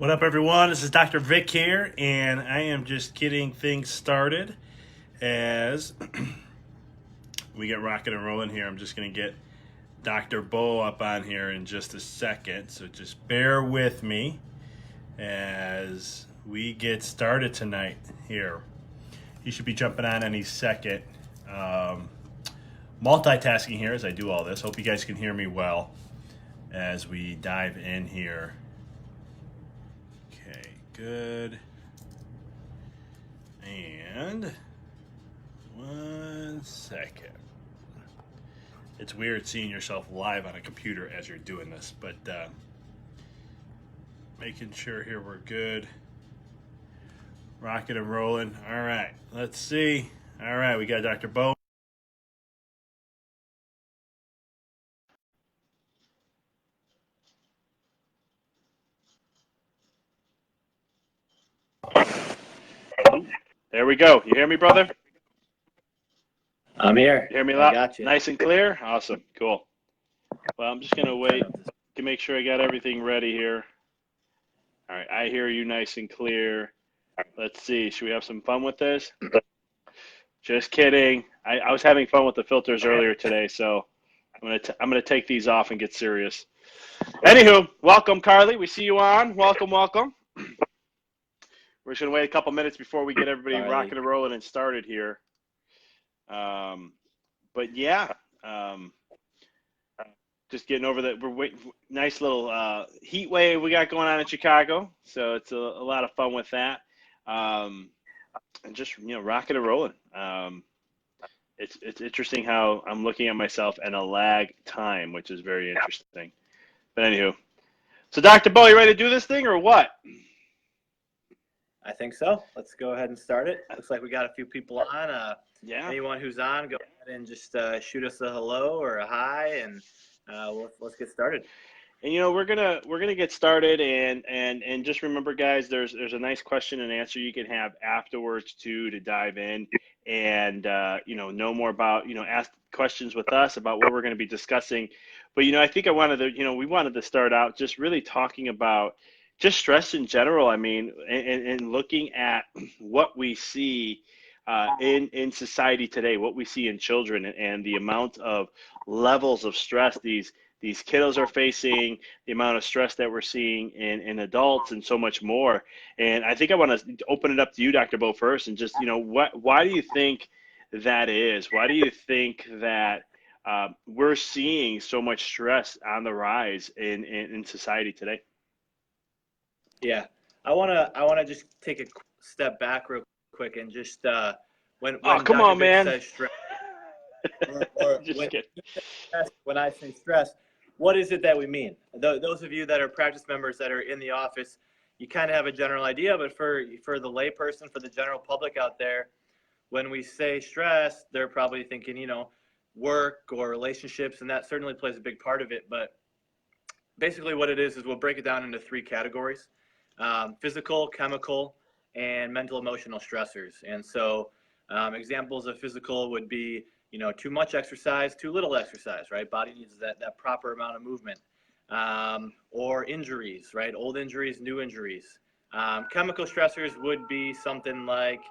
What up, everyone? This is Dr. Vic here, and I am just getting things started as we get rocking and rolling here. I'm just going to get Dr. Beau up on here in just a second, so just bear with me as we get started tonight here. He should be jumping on any second. Multitasking here as I do all this. Hope you guys can hear me well as we dive in here. Okay, good. And 1 second. It's weird seeing yourself live on a computer as you're doing this, but making sure here we're good. Rocking and rolling. All right, let's see. All right, we got Dr. Beau. There we go. You hear me, brother? I'm here. You hear me loud? Got you. Nice and clear? Awesome. Cool. Well, I'm just going to wait to make sure I got everything ready here. All right, I hear you nice and clear. Let's see. Should we have some fun with this? Just kidding. I was having fun with the filters earlier today, so I'm gonna take these off and get serious. Anywho, welcome, Carly. We see you on. Welcome, welcome. We're just gonna wait a couple minutes before we get everybody rocking and rolling and started here. But yeah, just getting over that. We're waiting. Nice little heat wave we got going on in Chicago, so it's a lot of fun with that. And just rocking and rolling. It's interesting how I'm looking at myself and a lag time, which is very interesting. But anywho, so Dr. Beau, you ready to do this thing or what? I think so. Let's go ahead and start it. Looks like we got a few people on. Yeah. Anyone who's on, go ahead and just shoot us a hello or a hi, and let's get started. And we're gonna get started, and just remember, guys, there's a nice question and answer you can have afterwards too to dive in and know more about ask questions with us about what we're going to be discussing. But I think we wanted to start out just really talking about just stress in general. I mean, and looking at what we see in society today, what we see in children, and the amount of levels of stress these kiddos are facing, the amount of stress that we're seeing in adults, and so much more. And I think I want to open it up to you, Dr. Beau, first, and just, why do you think that is? Why do you think that we're seeing so much stress on the rise in society today? Yeah, I wanna just take a step back real quick and just when come Dr. on, Vic man. says stress, or when I say stress, what is it that we mean? Those of you that are practice members that are in the office, you kind of have a general idea, but for the layperson, for the general public out there, when we say stress, they're probably thinking, work or relationships, and that certainly plays a big part of it. But basically what it is we'll break it down into three categories: physical, chemical, and mental emotional stressors. And so examples of physical would be too much exercise, too little exercise, right? Body needs that proper amount of movement. Or injuries, right? Old injuries, new injuries. Chemical stressors would be something like,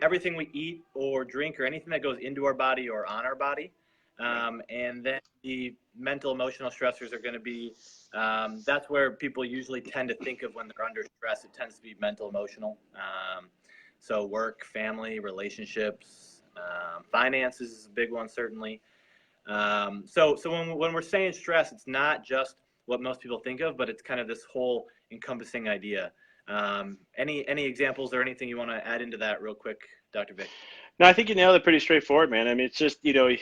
everything we eat or drink or anything that goes into our body or on our body. And then the mental emotional stressors are going to be, that's where people usually tend to think of when they're under stress. It tends to be mental emotional. So work, family, relationships, finances is a big one, certainly. So when we're saying stress, it's not just what most people think of, but it's kind of this whole encompassing idea. Any examples or anything you want to add into that real quick, Dr. Vic? No, I think you nailed it pretty straightforward, man. I mean, it's just, it's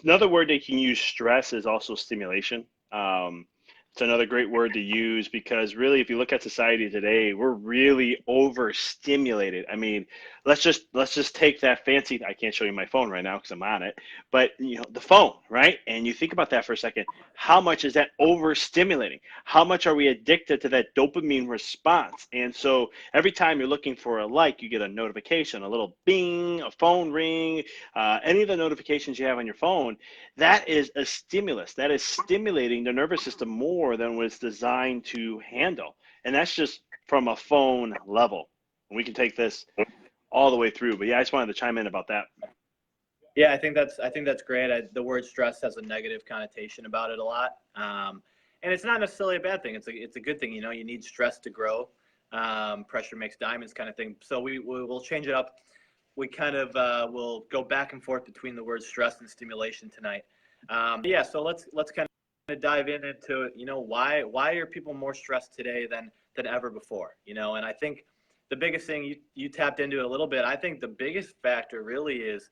another word they can use. Stress is also stimulation. It's another great word to use because really, if you look at society today, we're really overstimulated. I mean, let's just take that fancy. I can't show you my phone right now because I'm on it, but the phone, right? And you think about that for a second. How much is that overstimulating? How much are we addicted to that dopamine response? And so every time you're looking for a like, you get a notification, a little bing, a phone ring, any of the notifications you have on your phone. That is a stimulus. That is stimulating the nervous system more more than was designed to handle. And that's just from a phone level. And we can take this all the way through. But yeah, I just wanted to chime in about that. Yeah, I think that's great. The word stress has a negative connotation about it a lot, and it's not necessarily a bad thing. It's a good thing. You know, you need stress to grow. Pressure makes diamonds, kind of thing. So we'll change it up. We kind of will go back and forth between the words stress and stimulation tonight. Yeah, so let's kind of dive into, you know, why are people more stressed today than ever before? You know, and I think the biggest thing you tapped into it a little bit. I think the biggest factor really is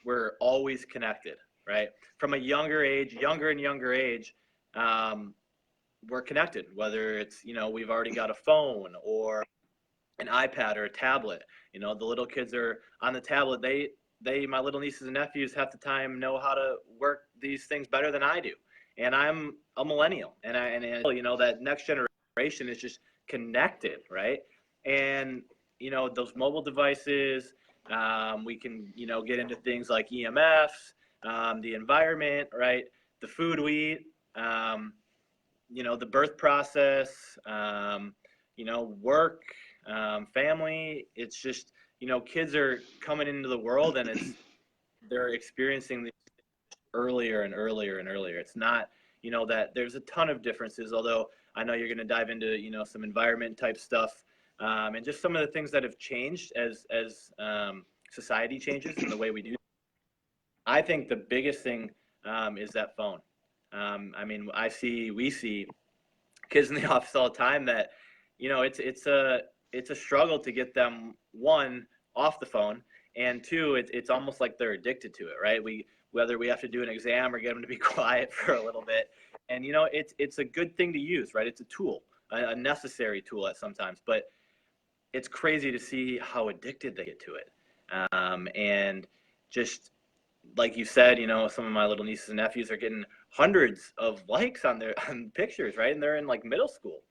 we're always connected, right? From a younger and younger age, we're connected, whether it's, you know, we've already got a phone or an iPad or a tablet. You know, the little kids are on the tablet. My little nieces and nephews half the time know how to work these things better than I do. And I'm a millennial, and you know, that next generation is just connected, right? And, you know, those mobile devices, we can, you know, get into things like EMFs, the environment, right? The food we eat, you know, the birth process, you know, work, family. It's just, you know, kids are coming into the world and they're experiencing this earlier and earlier and earlier. It's not, you know, that there's a ton of differences, although I know you're going to dive into, you know, some environment type stuff. And just some of the things that have changed as society changes and the way we do. I think the biggest thing is that phone. I mean, we see kids in the office all the time that, you know, it's a struggle to get them, one, off the phone, and two, it's almost like they're addicted to it, right? Whether we have to do an exam or get them to be quiet for a little bit, and, you know, it's a good thing to use, right? It's a tool, a necessary tool at sometimes, but it's crazy to see how addicted they get to it. And just like you said, you know, some of my little nieces and nephews are getting hundreds of likes on pictures, right? And they're in like middle school.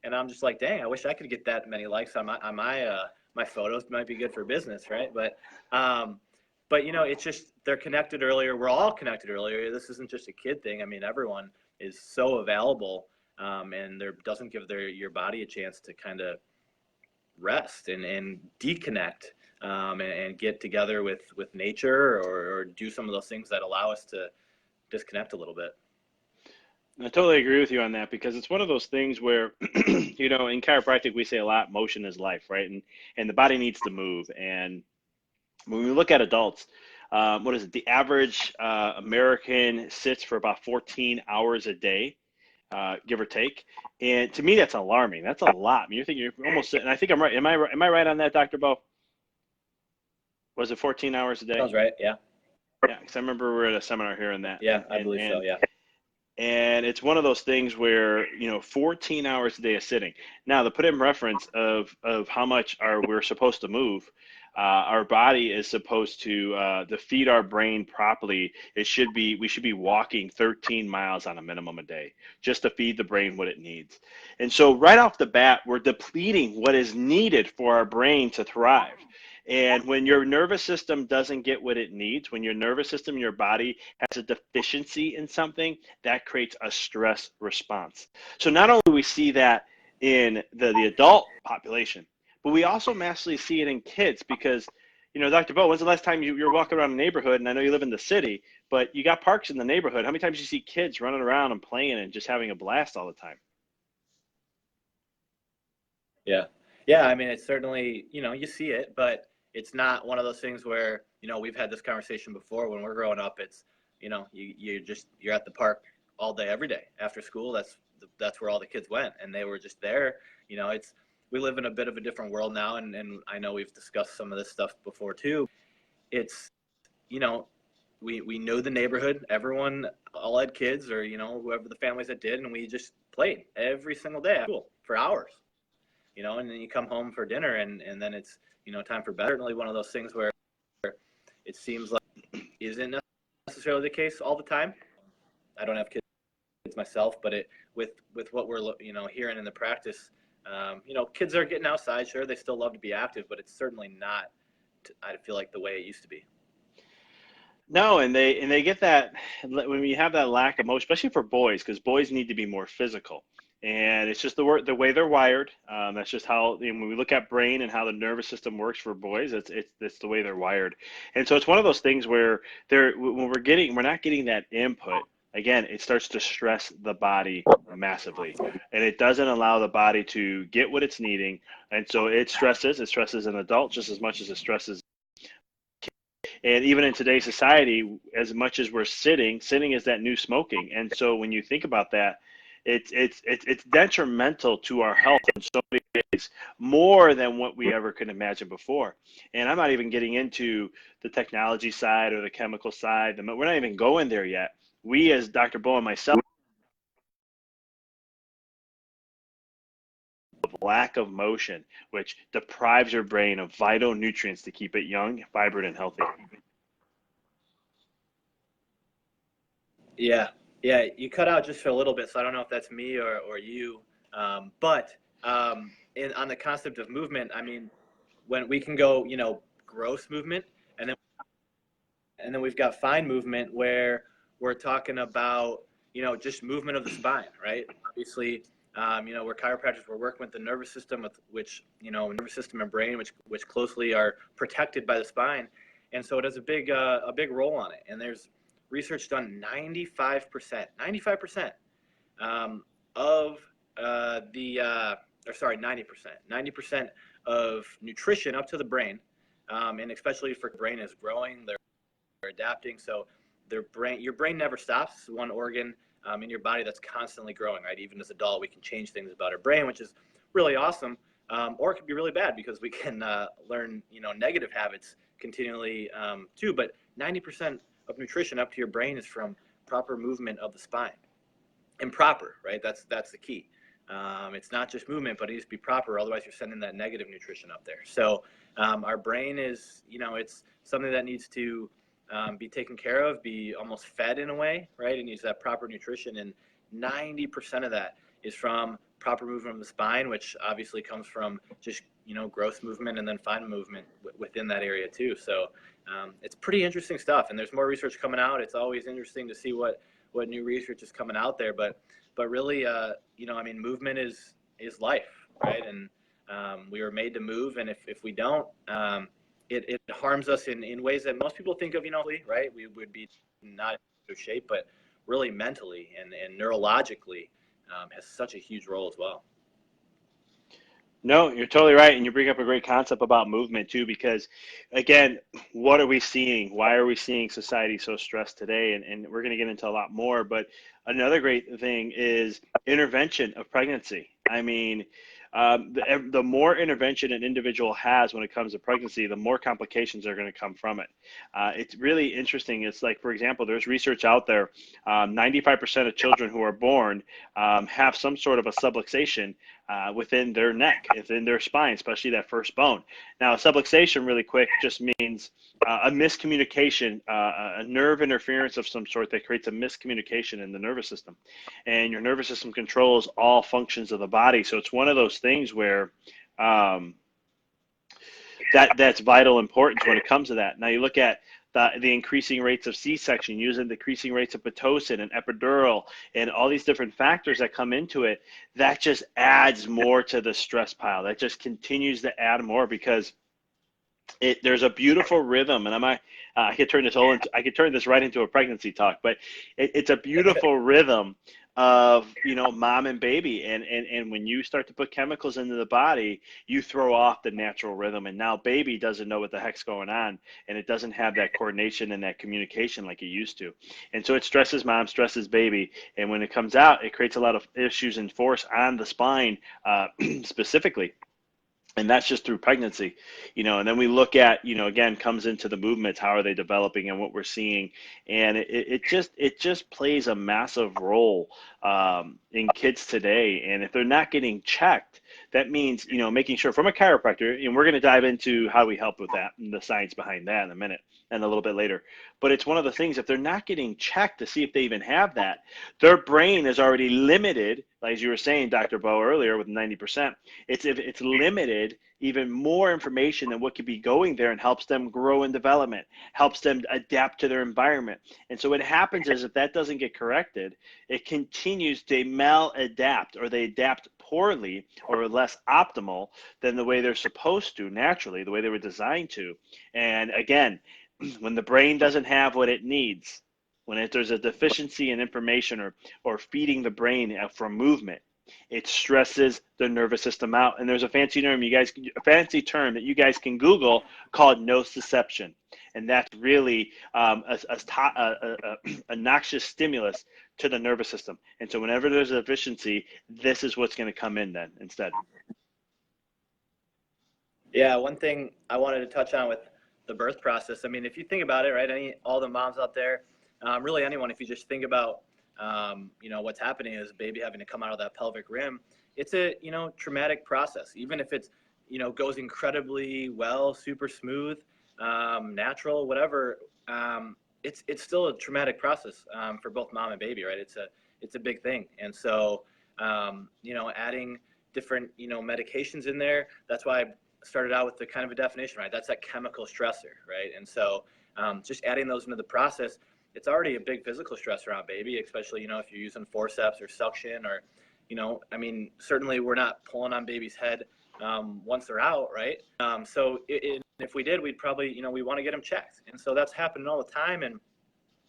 And I'm just like, dang, I wish I could get that many likes on my photos. Might be good for business, right? But you know, it's just, they're connected earlier. We're all connected earlier. This isn't just a kid thing. I mean, everyone is so available, and there doesn't give your body a chance to kind of rest and deconnect, and get together with nature, or do some of those things that allow us to disconnect a little bit. I totally agree with you on that, because it's one of those things where, you know, in chiropractic, we say a lot, motion is life, right? And the body needs to move. And when we look at adults, what is it? The average American sits for about 14 hours a day, give or take. And to me, that's alarming. That's a lot. I mean, you're thinking you're almost sitting. I think I'm right. Am I right on that, Dr. Beau? Was it 14 hours a day? Sounds right. Yeah. Yeah, because I remember we were at a seminar here on that. Yeah, I believe so. Yeah. And it's one of those things where, you know, 14 hours a day of sitting. Now, to put in reference of how much we're supposed to move, our body is supposed to feed our brain properly. We should be walking 13 miles on a minimum a day just to feed the brain what it needs. And so right off the bat, we're depleting what is needed for our brain to thrive. And when your nervous system doesn't get what it needs, when your nervous system, your body has a deficiency in something, that creates a stress response. So not only do we see that in the adult population, but we also massively see it in kids, because, you know, Dr. Beau, when's the last time you're walking around a neighborhood, and I know you live in the city, but you got parks in the neighborhood. How many times do you see kids running around and playing and just having a blast all the time? Yeah. Yeah. I mean, it's certainly, you know, you see it, but it's not one of those things where, you know, we've had this conversation before. When we're growing up, it's, you know, you're at the park all day, every day after school. That's where all the kids went, and they were just there. You know, we live in a bit of a different world now, and I know we've discussed some of this stuff before too. It's, you know, we know the neighborhood. Everyone all had kids, or, you know, whoever the families that did, and we just played every single day at school for hours. You know, and then you come home for dinner, and then it's, you know, time for bed. Certainly one of those things where it seems like isn't necessarily the case all the time. I don't have kids myself, but with what we're, you know, hearing in the practice, you know, kids are getting outside. Sure, they still love to be active, but it's certainly not, I feel like, the way it used to be. No, and they get that when you have that lack of motion, especially for boys, because boys need to be more physical, and it's just the way they're wired. That's just how, when we look at brain and how the nervous system works for boys, it's the way they're wired, and so it's one of those things where when we're not getting that input. Again, it starts to stress the body massively, and it doesn't allow the body to get what it's needing, and so it stresses an adult just as much as it stresses. And even in today's society, as much as we're sitting is that new smoking. And so when you think about that, it's detrimental to our health in so many ways, more than what we ever could imagine before. And I'm not even getting into the technology side or the chemical side. We're not even going there yet. We, as Dr. Beau and myself, have lack of motion, which deprives your brain of vital nutrients to keep it young, vibrant, and healthy. Yeah, yeah, you cut out just for a little bit, so I don't know if that's me or you. But on the concept of movement, I mean, when we can go, gross movement, and then we've got fine movement where we're talking about, just movement of the spine, right? Obviously, we're chiropractors, we're working with the nervous system, which, nervous system and brain, which closely are protected by the spine. And so it has a big role on it. And there's research done 95% of 90% of nutrition up to the brain, and especially for brain is growing, they're adapting. So your brain never stops. It's one organ in your body that's constantly growing, right? Even as an adult, we can change things about our brain, which is really awesome. Or it could be really bad because we can learn, negative habits continually too. But 90% of nutrition up to your brain is from proper movement of the spine. Improper, right? That's the key. It's not just movement, but it needs to be proper. Otherwise, you're sending that negative nutrition up there. So our brain is, it's something that needs to be taken care of, be almost fed in a way, right? It needs that proper nutrition. And 90% of that is from proper movement of the spine, which obviously comes from just, gross movement and then fine movement within that area too. So it's pretty interesting stuff. And there's more research coming out. It's always interesting to see what new research is coming out there. But really, movement is life, right? And we were made to move. And if we don't, it harms us in ways that most people think of, right? We would be not in good shape, but really mentally and neurologically has such a huge role as well. No, you're totally right. And you bring up a great concept about movement too, because again, what are we seeing? Why are we seeing society so stressed today? And we're going to get into a lot more, but another great thing is intervention of pregnancy. I mean, the more intervention an individual has when it comes to pregnancy, the more complications are going to come from it. It's really interesting. It's like, for example, there's research out there, 95% of children who are born have some sort of a subluxation within their neck, within their spine, especially that first bone. Now, subluxation, really quick, just means a miscommunication, a nerve interference of some sort that creates a miscommunication in the nervous system. And your nervous system controls all functions of the body. So it's one of those things where that's vital importance when it comes to that. Now, you look at the increasing rates of C-section, using the decreasing rates of Pitocin and epidural and all these different factors that come into it, that just adds more to the stress pile. That just continues to add more because there's a beautiful rhythm, and I could turn this right into a pregnancy talk, but it's a beautiful rhythm of mom and baby, and when you start to put chemicals into the body, you throw off the natural rhythm, and now baby doesn't know what the heck's going on, and it doesn't have that coordination and that communication like it used to, and so it stresses mom, stresses baby, and when it comes out, it creates a lot of issues and force on the spine specifically. And that's just through pregnancy, and then we look at, again, comes into the movements, how are they developing and what we're seeing. And it just plays a massive role in kids today. And if they're not getting checked, That means, you know, making sure from a chiropractor, and we're going to dive into how we help with that and the science behind that in a minute and a little bit later. But it's one of the things, if they're not getting checked to see if they even have that, their brain is already limited, like as you were saying, Dr. Beau, earlier with 90%. It's limited even more information than what could be going there, and helps them grow in development, helps them adapt to their environment. And so what happens is, if that doesn't get corrected, it continues to maladapt, or they adapt poorly or less optimal than the way they're supposed to naturally, the way they were designed to. And again, when the brain doesn't have what it needs, when there's a deficiency in information or feeding the brain from movement, it stresses the nervous system out. And there's a fancy term that you guys can Google called nociception. And that's really a noxious stimulus to the nervous system. And so whenever there's a deficiency, this is what's going to come in then instead. Yeah, one thing I wanted to touch on with the birth process. I mean, if you think about it, right, all the moms out there, really anyone, if you just think about you know, what's happening is baby having to come out of that pelvic rim. It's a, you know, traumatic process. Even if it's, you know, goes incredibly well, super smooth, natural, whatever, it's still a traumatic process for both mom and baby, right? It's a big thing. And so, you know, adding different, you know, medications in there, that's why I started out with the kind of a definition, right? That's that chemical stressor, right? And so just adding those into the process, it's already a big physical stressor on baby, especially, you know, if you're using forceps or suction, or, you know, I mean, certainly we're not pulling on baby's head once they're out, right? So if we did, we'd probably, you know, we want to get them checked. And so that's happening all the time, and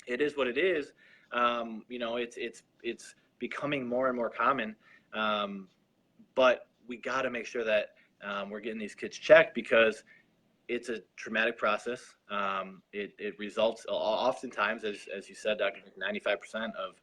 it is what it is. You know, it's becoming more and more common, but we got to make sure that we're getting these kids checked, because it's a traumatic process. It results oftentimes, as you said, Dr. 95% of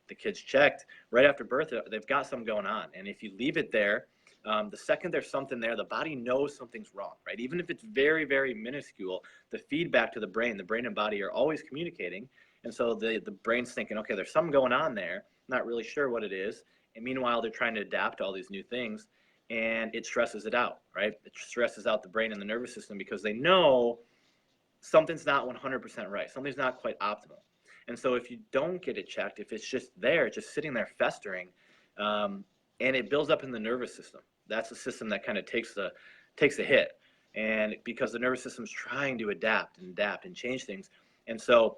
the kids checked right after birth, they've got something going on. And if you leave it there, the second there's something there, the body knows something's wrong, right? Even if it's very, very minuscule, the feedback to the brain and body are always communicating. And so the brain's thinking, okay, there's something going on there, not really sure what it is. And meanwhile, they're trying to adapt to all these new things. And it stresses it out, right? It stresses out the brain and the nervous system, because they know something's not 100% right. Something's not quite optimal. And so if you don't get it checked, if it's just there, just sitting there festering, and it builds up in the nervous system, that's the system that kind of takes the hit. And because the nervous system's trying to adapt and change things. And so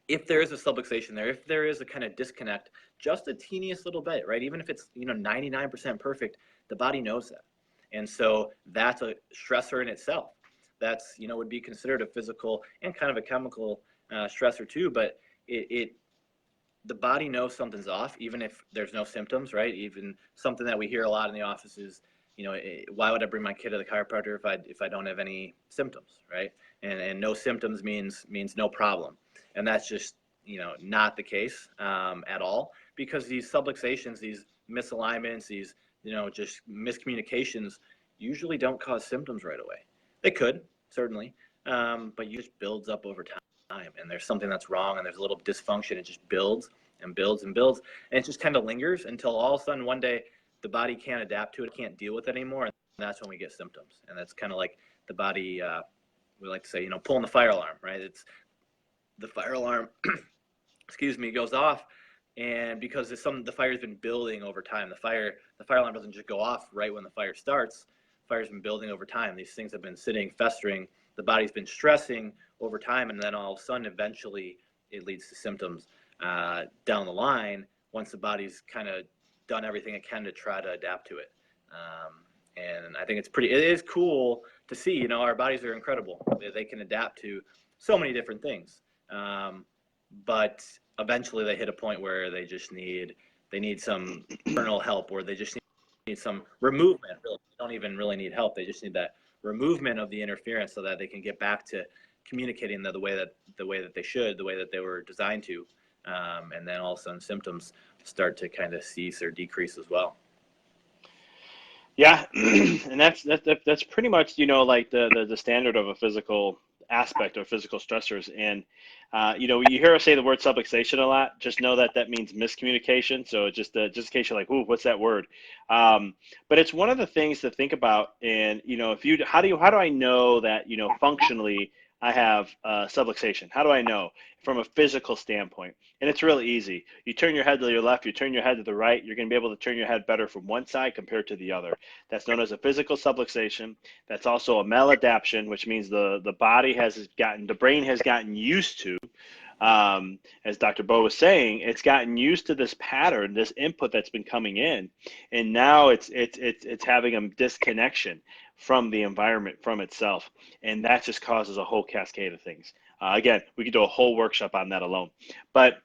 if there is a subluxation there, if there is a kind of disconnect, just a teeniest little bit, right? Even if it's, you know, 99% perfect, the body knows that. And so that's a stressor in itself. That's, you know, would be considered a physical and kind of a chemical stressor too, but the body knows something's off, even if there's no symptoms, right? Even something that we hear a lot in the office is, you know, why would I bring my kid to the chiropractor if I don't have any symptoms, right? And no symptoms means no problem. And that's just, you know, not the case at all, because these subluxations, these misalignments, these, you know, just miscommunications usually don't cause symptoms right away. They could, certainly, but it just builds up over time, and there's something that's wrong, and there's a little dysfunction. It just builds and builds and builds, and it just kind of lingers until all of a sudden one day the body can't adapt to it, can't deal with it anymore, and that's when we get symptoms. And that's kind of like the body, we like to say, you know, pulling the fire alarm, right? It's the fire alarm, excuse me, goes off. And because the fire's been building over time, the fire alarm doesn't just go off right when the fire starts. The fire's been building over time. These things have been sitting, festering. The body's been stressing over time, and then all of a sudden, eventually, it leads to symptoms down the line once the body's kind of done everything it can to try to adapt to it. And I think it is cool to see. You know, our bodies are incredible. They can adapt to so many different things. But eventually they hit a point where they need some internal help, or they just need some removement. Really, they don't even really need help. They just need that removement of the interference so that they can get back to communicating the way that they should, the way that they were designed to. And then all of a sudden symptoms start to kind of cease or decrease as well. Yeah, and that's pretty much, you know, like the standard of a physical aspect of physical stressors. And, you know, you hear us say the word subluxation a lot. Just know that that means miscommunication. So just in case you're like, ooh, what's that word? But it's one of the things to think about. And, you know, how do I know that, you know, functionally I have subluxation? How do I know from a physical standpoint? And it's really easy. You turn your head to your left, you turn your head to the right, you're going to be able to turn your head better from one side compared to the other. That's known as a physical subluxation. That's also a maladaptation, which means the brain has gotten used to, as Dr. Beau was saying, it's gotten used to this pattern, this input that's been coming in, and now it's having a disconnection from the environment, from itself, and that just causes a whole cascade of things. Again, we could do a whole workshop on that alone, but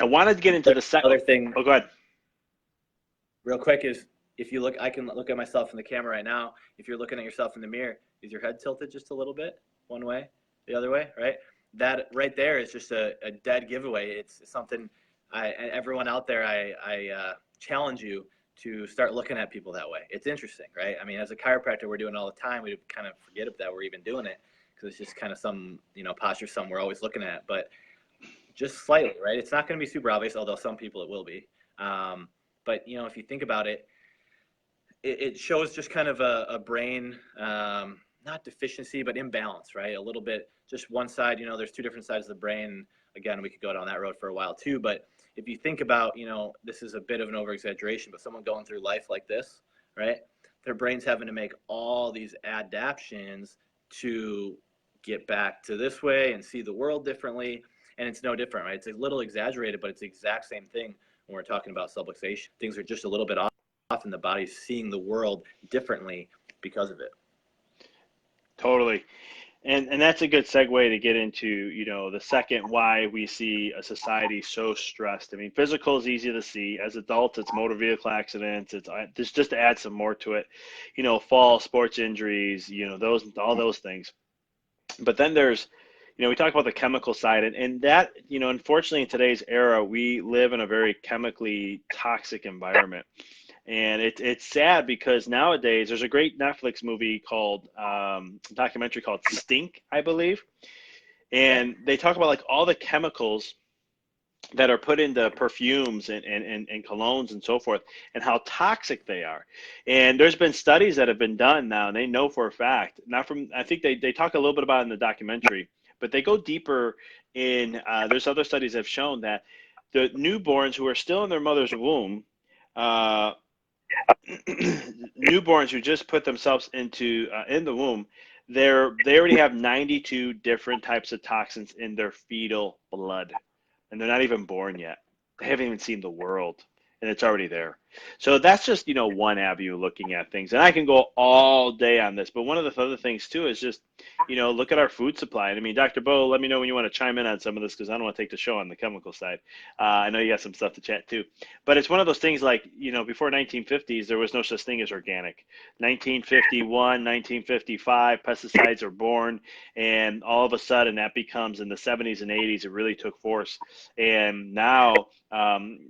I wanted to get into the second. Other thing. Oh, go ahead. Real quick is, if you look, I can look at myself in the camera right now. If you're looking at yourself in the mirror, is your head tilted just a little bit, one way, the other way, right? That right there is just a dead giveaway. It's something everyone out there, I challenge you to start looking at people that way. It's interesting, right? I mean, as a chiropractor, we're doing it all the time. We kind of forget that we're even doing it because it's just kind of some, you know, posture we're always looking at, but just slightly, right? It's not going to be super obvious, although some people it will be. But, you know, if you think about it, it shows just kind of a brain, not deficiency, but imbalance, right? A little bit, just one side, you know, there's two different sides of the brain. Again, we could go down that road for a while too, but if you think about, you know, this is a bit of an over-exaggeration, but someone going through life like this, right? Their brain's having to make all these adaptations to get back to this way and see the world differently. And it's no different, right? It's a little exaggerated, but it's the exact same thing when we're talking about subluxation. Things are just a little bit off and the body's seeing the world differently because of it. Totally. And that's a good segue to get into, you know, the second why we see a society so stressed. I mean, physical is easy to see. As adults, it's motor vehicle accidents. It's just to add some more to it, you know, fall, sports injuries, you know, all those things. But then there's, you know, we talk about the chemical side, and that, you know, unfortunately in today's era, we live in a very chemically toxic environment. And it's sad because nowadays there's a great Netflix movie called, documentary called Stink, I believe. And they talk about like all the chemicals that are put into perfumes and colognes and so forth, and how toxic they are. And there's been studies that have been done now, and they know for a fact, not from, I think they talk a little bit about it in the documentary, but they go deeper in, there's other studies that have shown that the newborns who are still in their mother's womb, newborns who just put themselves into in the womb, they already have 92 different types of toxins in their fetal blood, and they're not even born yet. They haven't even seen the world, and it's already there. So that's just, you know, one avenue looking at things, and I can go all day on this. But one of the other things too is just, you know, look at our food supply. And I mean, Dr. Beau, let me know when you want to chime in on some of this, because I don't want to take the show on the chemical side. I know you got some stuff to chat too, but it's one of those things like, you know, before 1950s, there was no such thing as organic. 1951, 1955, pesticides are born, and all of a sudden that becomes, in the 70s and 80s, it really took force. And now,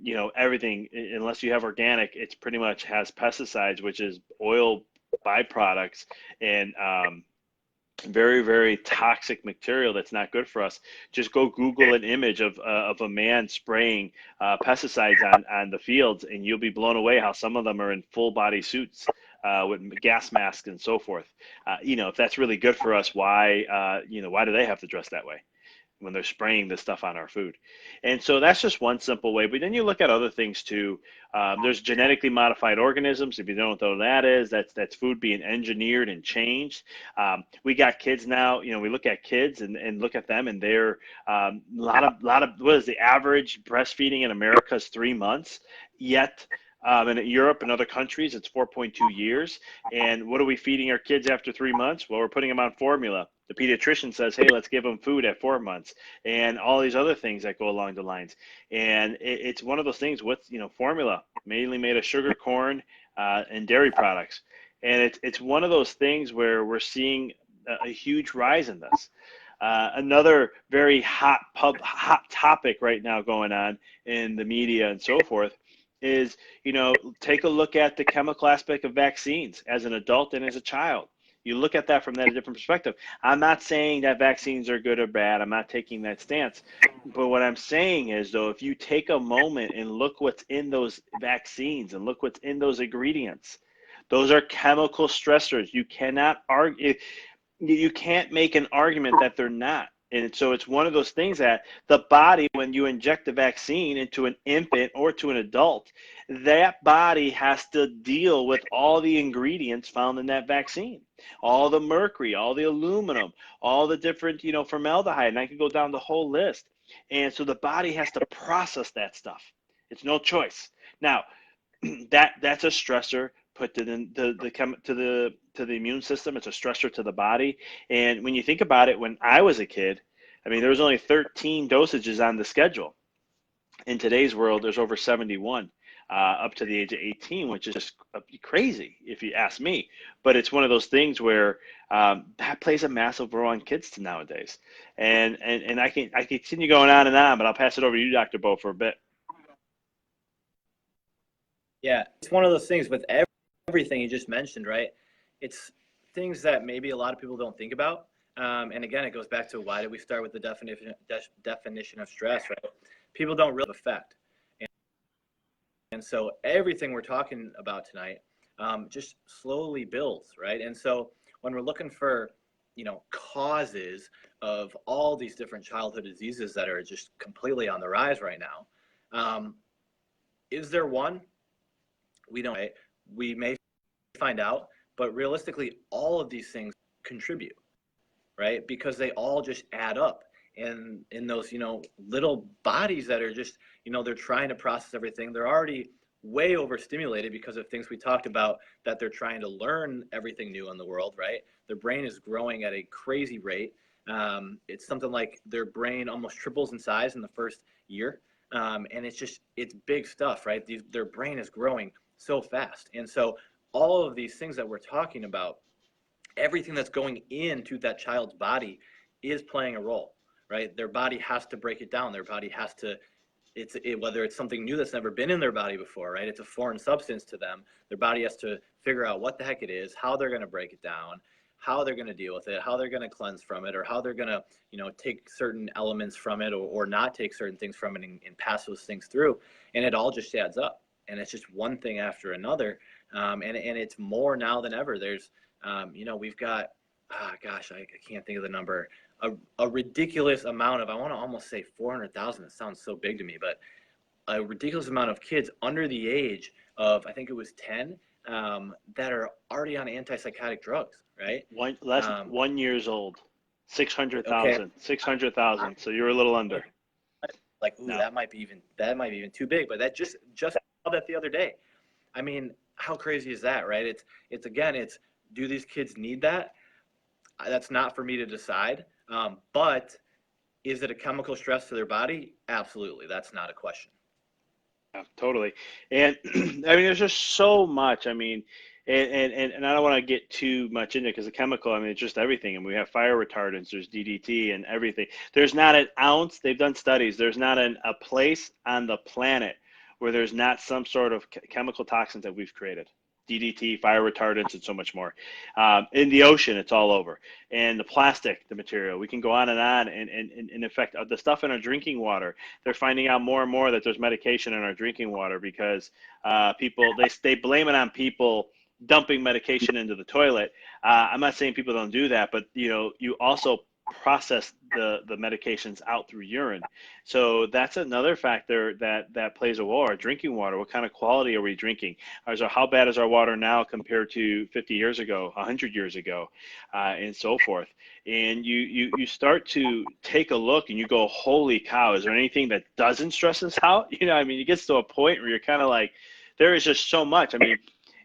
you know, everything, unless you have organic, it's pretty much has pesticides, which is oil byproducts, and very, very toxic material that's not good for us. Just go Google an image of a man spraying pesticides on the fields, and you'll be blown away how some of them are in full body suits with gas masks and so forth. You know, if that's really good for us, why, you know, why do they have to dress that way when they're spraying this stuff on our food? And so that's just one simple way. But then you look at other things too. There's genetically modified organisms. If you don't know what that is, that's food being engineered and changed. We got kids now, you know, we look at kids and look at them, and they're a lot of, what is the average breastfeeding in America is 3 months, yet in Europe and other countries, it's 4.2 years. And what are we feeding our kids after 3 months? Well, we're putting them on formula. The pediatrician says, hey, let's give them food at 4 months, and all these other things that go along the lines. And it's one of those things with, you know, formula, mainly made of sugar, corn, and dairy products. And it's one of those things where we're seeing a huge rise in this. Another very hot topic right now going on in the media and so forth is, you know, take a look at the chemical aspect of vaccines as an adult and as a child. You look at that from that different perspective. I'm not saying that vaccines are good or bad. I'm not taking that stance. But what I'm saying is, though, if you take a moment and look what's in those vaccines and look what's in those ingredients, those are chemical stressors. You cannot argue. You can't make an argument that they're not. And so it's one of those things that the body, when you inject the vaccine into an infant or to an adult, that body has to deal with all the ingredients found in that vaccine, all the mercury, all the aluminum, all the different, formaldehyde, and I could go down the whole list. And so the body has to process that stuff. It's no choice. Now, that's a stressor put to the immune system. It's a stressor to the body. And when you think about it, when I was a kid, I mean, there was only 13 dosages on the schedule. In today's world, there's over 71 up to the age of 18, which is just crazy if you ask me. But it's one of those things where that plays a massive role on kids nowadays. And I continue going on, but I'll pass it over to you, Dr. Beau, for a bit. Yeah, it's one of those things with everything you just mentioned, right? It's things that maybe a lot of people don't think about. And again, it goes back to why did we start with the definition of stress, right? People don't really affect. And so everything we're talking about tonight just slowly builds, right? And so when we're looking for, causes of all these different childhood diseases that are just completely on the rise right now, is there one? We don't. Right? We may find out, but realistically, all of these things contribute, right? Because they all just add up, and in those, little bodies that are just, they're trying to process everything. They're already way overstimulated because of things we talked about, that they're trying to learn everything new in the world, right? Their brain is growing at a crazy rate. It's something like their brain almost triples in size in the first year, and it's big stuff, right? Their brain is growing so fast. And so all of these things that we're talking about, everything that's going into that child's body is playing a role, right? Their body has to break it down. Their body has to, whether it's something new that's never been in their body before, right? It's a foreign substance to them. Their body has to figure out what the heck it is, how they're going to break it down, how they're going to deal with it, how they're going to cleanse from it, or how they're going to, take certain elements from it, or not take certain things from it, and pass those things through. And it all just adds up. And it's just one thing after another. And it's more now than ever. There's, we've got, I can't think of the number, a ridiculous amount of, I want to almost say 400,000. It sounds so big to me, but a ridiculous amount of kids under the age of, I think it was 10, that are already on antipsychotic drugs, right? Less 1 year old, 600,000, okay. 600,000. So you're a little under. Like, ooh, no. that might be even too big, but that just saw that the other day. I mean, how crazy is that, right? It's do these kids need that? That's not for me to decide. But is it a chemical stress to their body? Absolutely. That's not a question. Yeah, totally. And I mean, there's just so much. I mean, and I don't want to get too much into it because the chemical, I mean, it's just everything. And we have fire retardants, there's DDT and everything. There's not an ounce, they've done studies, there's not a place on the planet where there's not some sort of chemical toxins that we've created. DDT, fire retardants, and so much more. In the ocean, it's all over. And the plastic, the material, we can go on. And in fact, the stuff in our drinking water, they're finding out more and more that there's medication in our drinking water because people, they blame it on people dumping medication into the toilet. I'm not saying people don't do that, but you also process the medications out through urine. So that's another factor that plays a role. Our drinking water, what kind of quality are we drinking? How bad is our water now compared to 50 years ago, 100 years ago, and so forth? And you start to take a look and you go, holy cow, is there anything that doesn't stress us out? I mean, it gets to a point where you're kind of like, there is just so much. I mean,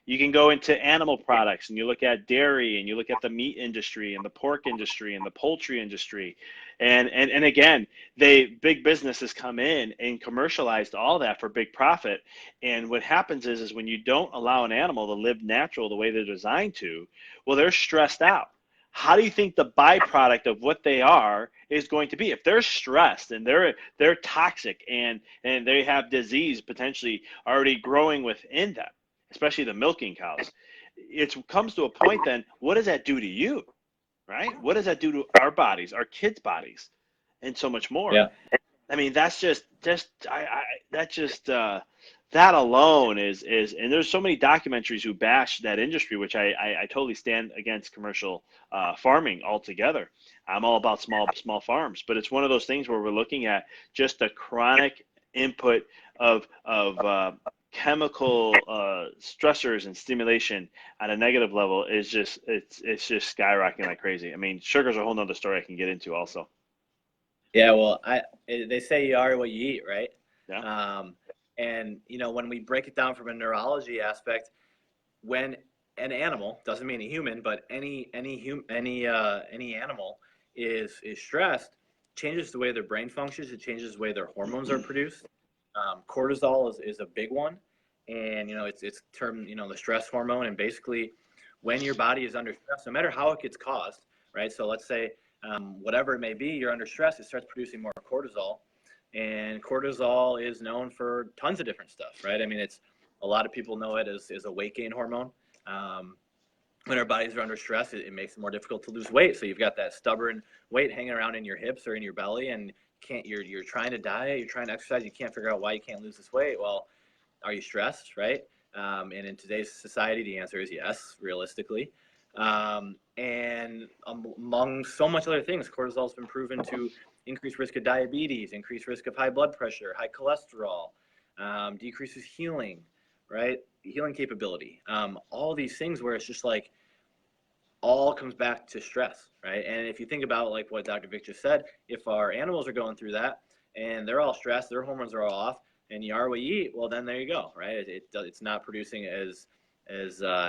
you can go into animal products and you look at dairy and you look at the meat industry and the pork industry and the poultry industry. And again, big businesses come in and commercialized all that for big profit. And what happens is when you don't allow an animal to live natural the way they're designed to, well, they're stressed out. How do you think the byproduct of what they are is going to be? If they're stressed and they're toxic and they have disease potentially already growing within them, especially the milking cows, it comes to a point then, what does that do to you, right? What does that do to our bodies, our kids' bodies, and so much more? Yeah. I mean, that's that alone is, and there's so many documentaries who bash that industry, which I totally stand against commercial farming altogether. I'm all about small farms, but it's one of those things where we're looking at just the chronic input of chemical stressors and stimulation at a negative level is just it's just skyrocketing like crazy. I mean, sugar's a whole nother story I can get into also. Yeah, well, they say you are what you eat, right? Yeah. And when we break it down from a neurology aspect, when an animal, doesn't mean a human, but any animal is stressed, changes the way their brain functions. It changes the way their hormones are produced. Cortisol is a big one, and it's termed the stress hormone. And basically, when your body is under stress, no matter how it gets caused, right? So let's say whatever it may be, you're under stress, it starts producing more cortisol. And cortisol is known for tons of different stuff, right? I mean, a lot of people know it as a weight gain hormone. When our bodies are under stress, it makes it more difficult to lose weight. So you've got that stubborn weight hanging around in your hips or in your belly, and you're trying to diet, you're trying to exercise, you can't figure out why you can't lose this weight. Well, are you stressed, right? And in today's society, the answer is yes, realistically. And among so much other things, cortisol has been proven to increase risk of diabetes, increase risk of high blood pressure, high cholesterol, decreases healing, right? Healing capability. All these things where it's just like all comes back to stress, right? And if you think about like what Dr. Vic just said, if our animals are going through that and they're all stressed, their hormones are all off, and you are what you eat, well, then there you go, right? It's not producing as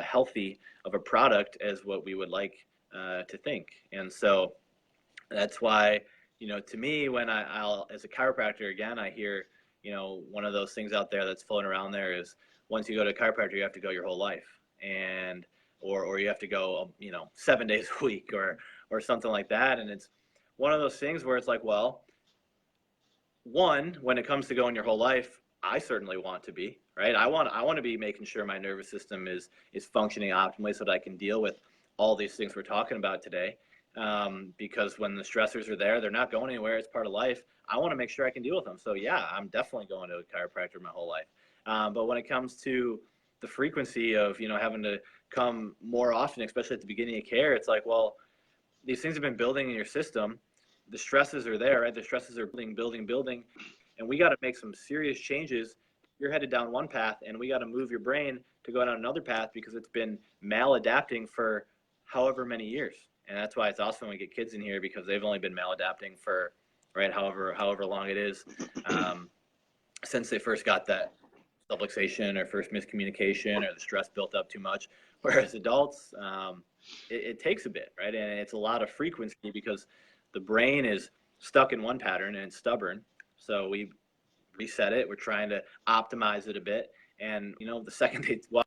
healthy of a product as what we would like to think. And so that's why, to me, when I'll as a chiropractor, again, I hear, one of those things out there that's floating around there is once you go to a chiropractor, you have to go your whole life, and or you have to go, 7 days a week or something like that. And it's one of those things where it's like, well, one, when it comes to going your whole life, I certainly want to be, right? I want to be making sure my nervous system is functioning optimally so that I can deal with all these things we're talking about today. Because when the stressors are there, they're not going anywhere. It's part of life. I want to make sure I can deal with them. So yeah, I'm definitely going to a chiropractor my whole life. But when it comes to the frequency of, having to come more often, especially at the beginning of care, it's like, well, these things have been building in your system. The stresses are there, right? The stresses are building, and we got to make some serious changes. You're headed down one path, and we got to move your brain to go down another path because it's been maladapting for however many years. And that's why it's awesome when we get kids in here, because they've only been maladapting for, right, however long it is, since they first got that subluxation or first miscommunication or the stress built up too much. Whereas adults, it takes a bit, right? And it's a lot of frequency because the brain is stuck in one pattern and it's stubborn. So we reset it. We're trying to optimize it a bit. And, the second they walk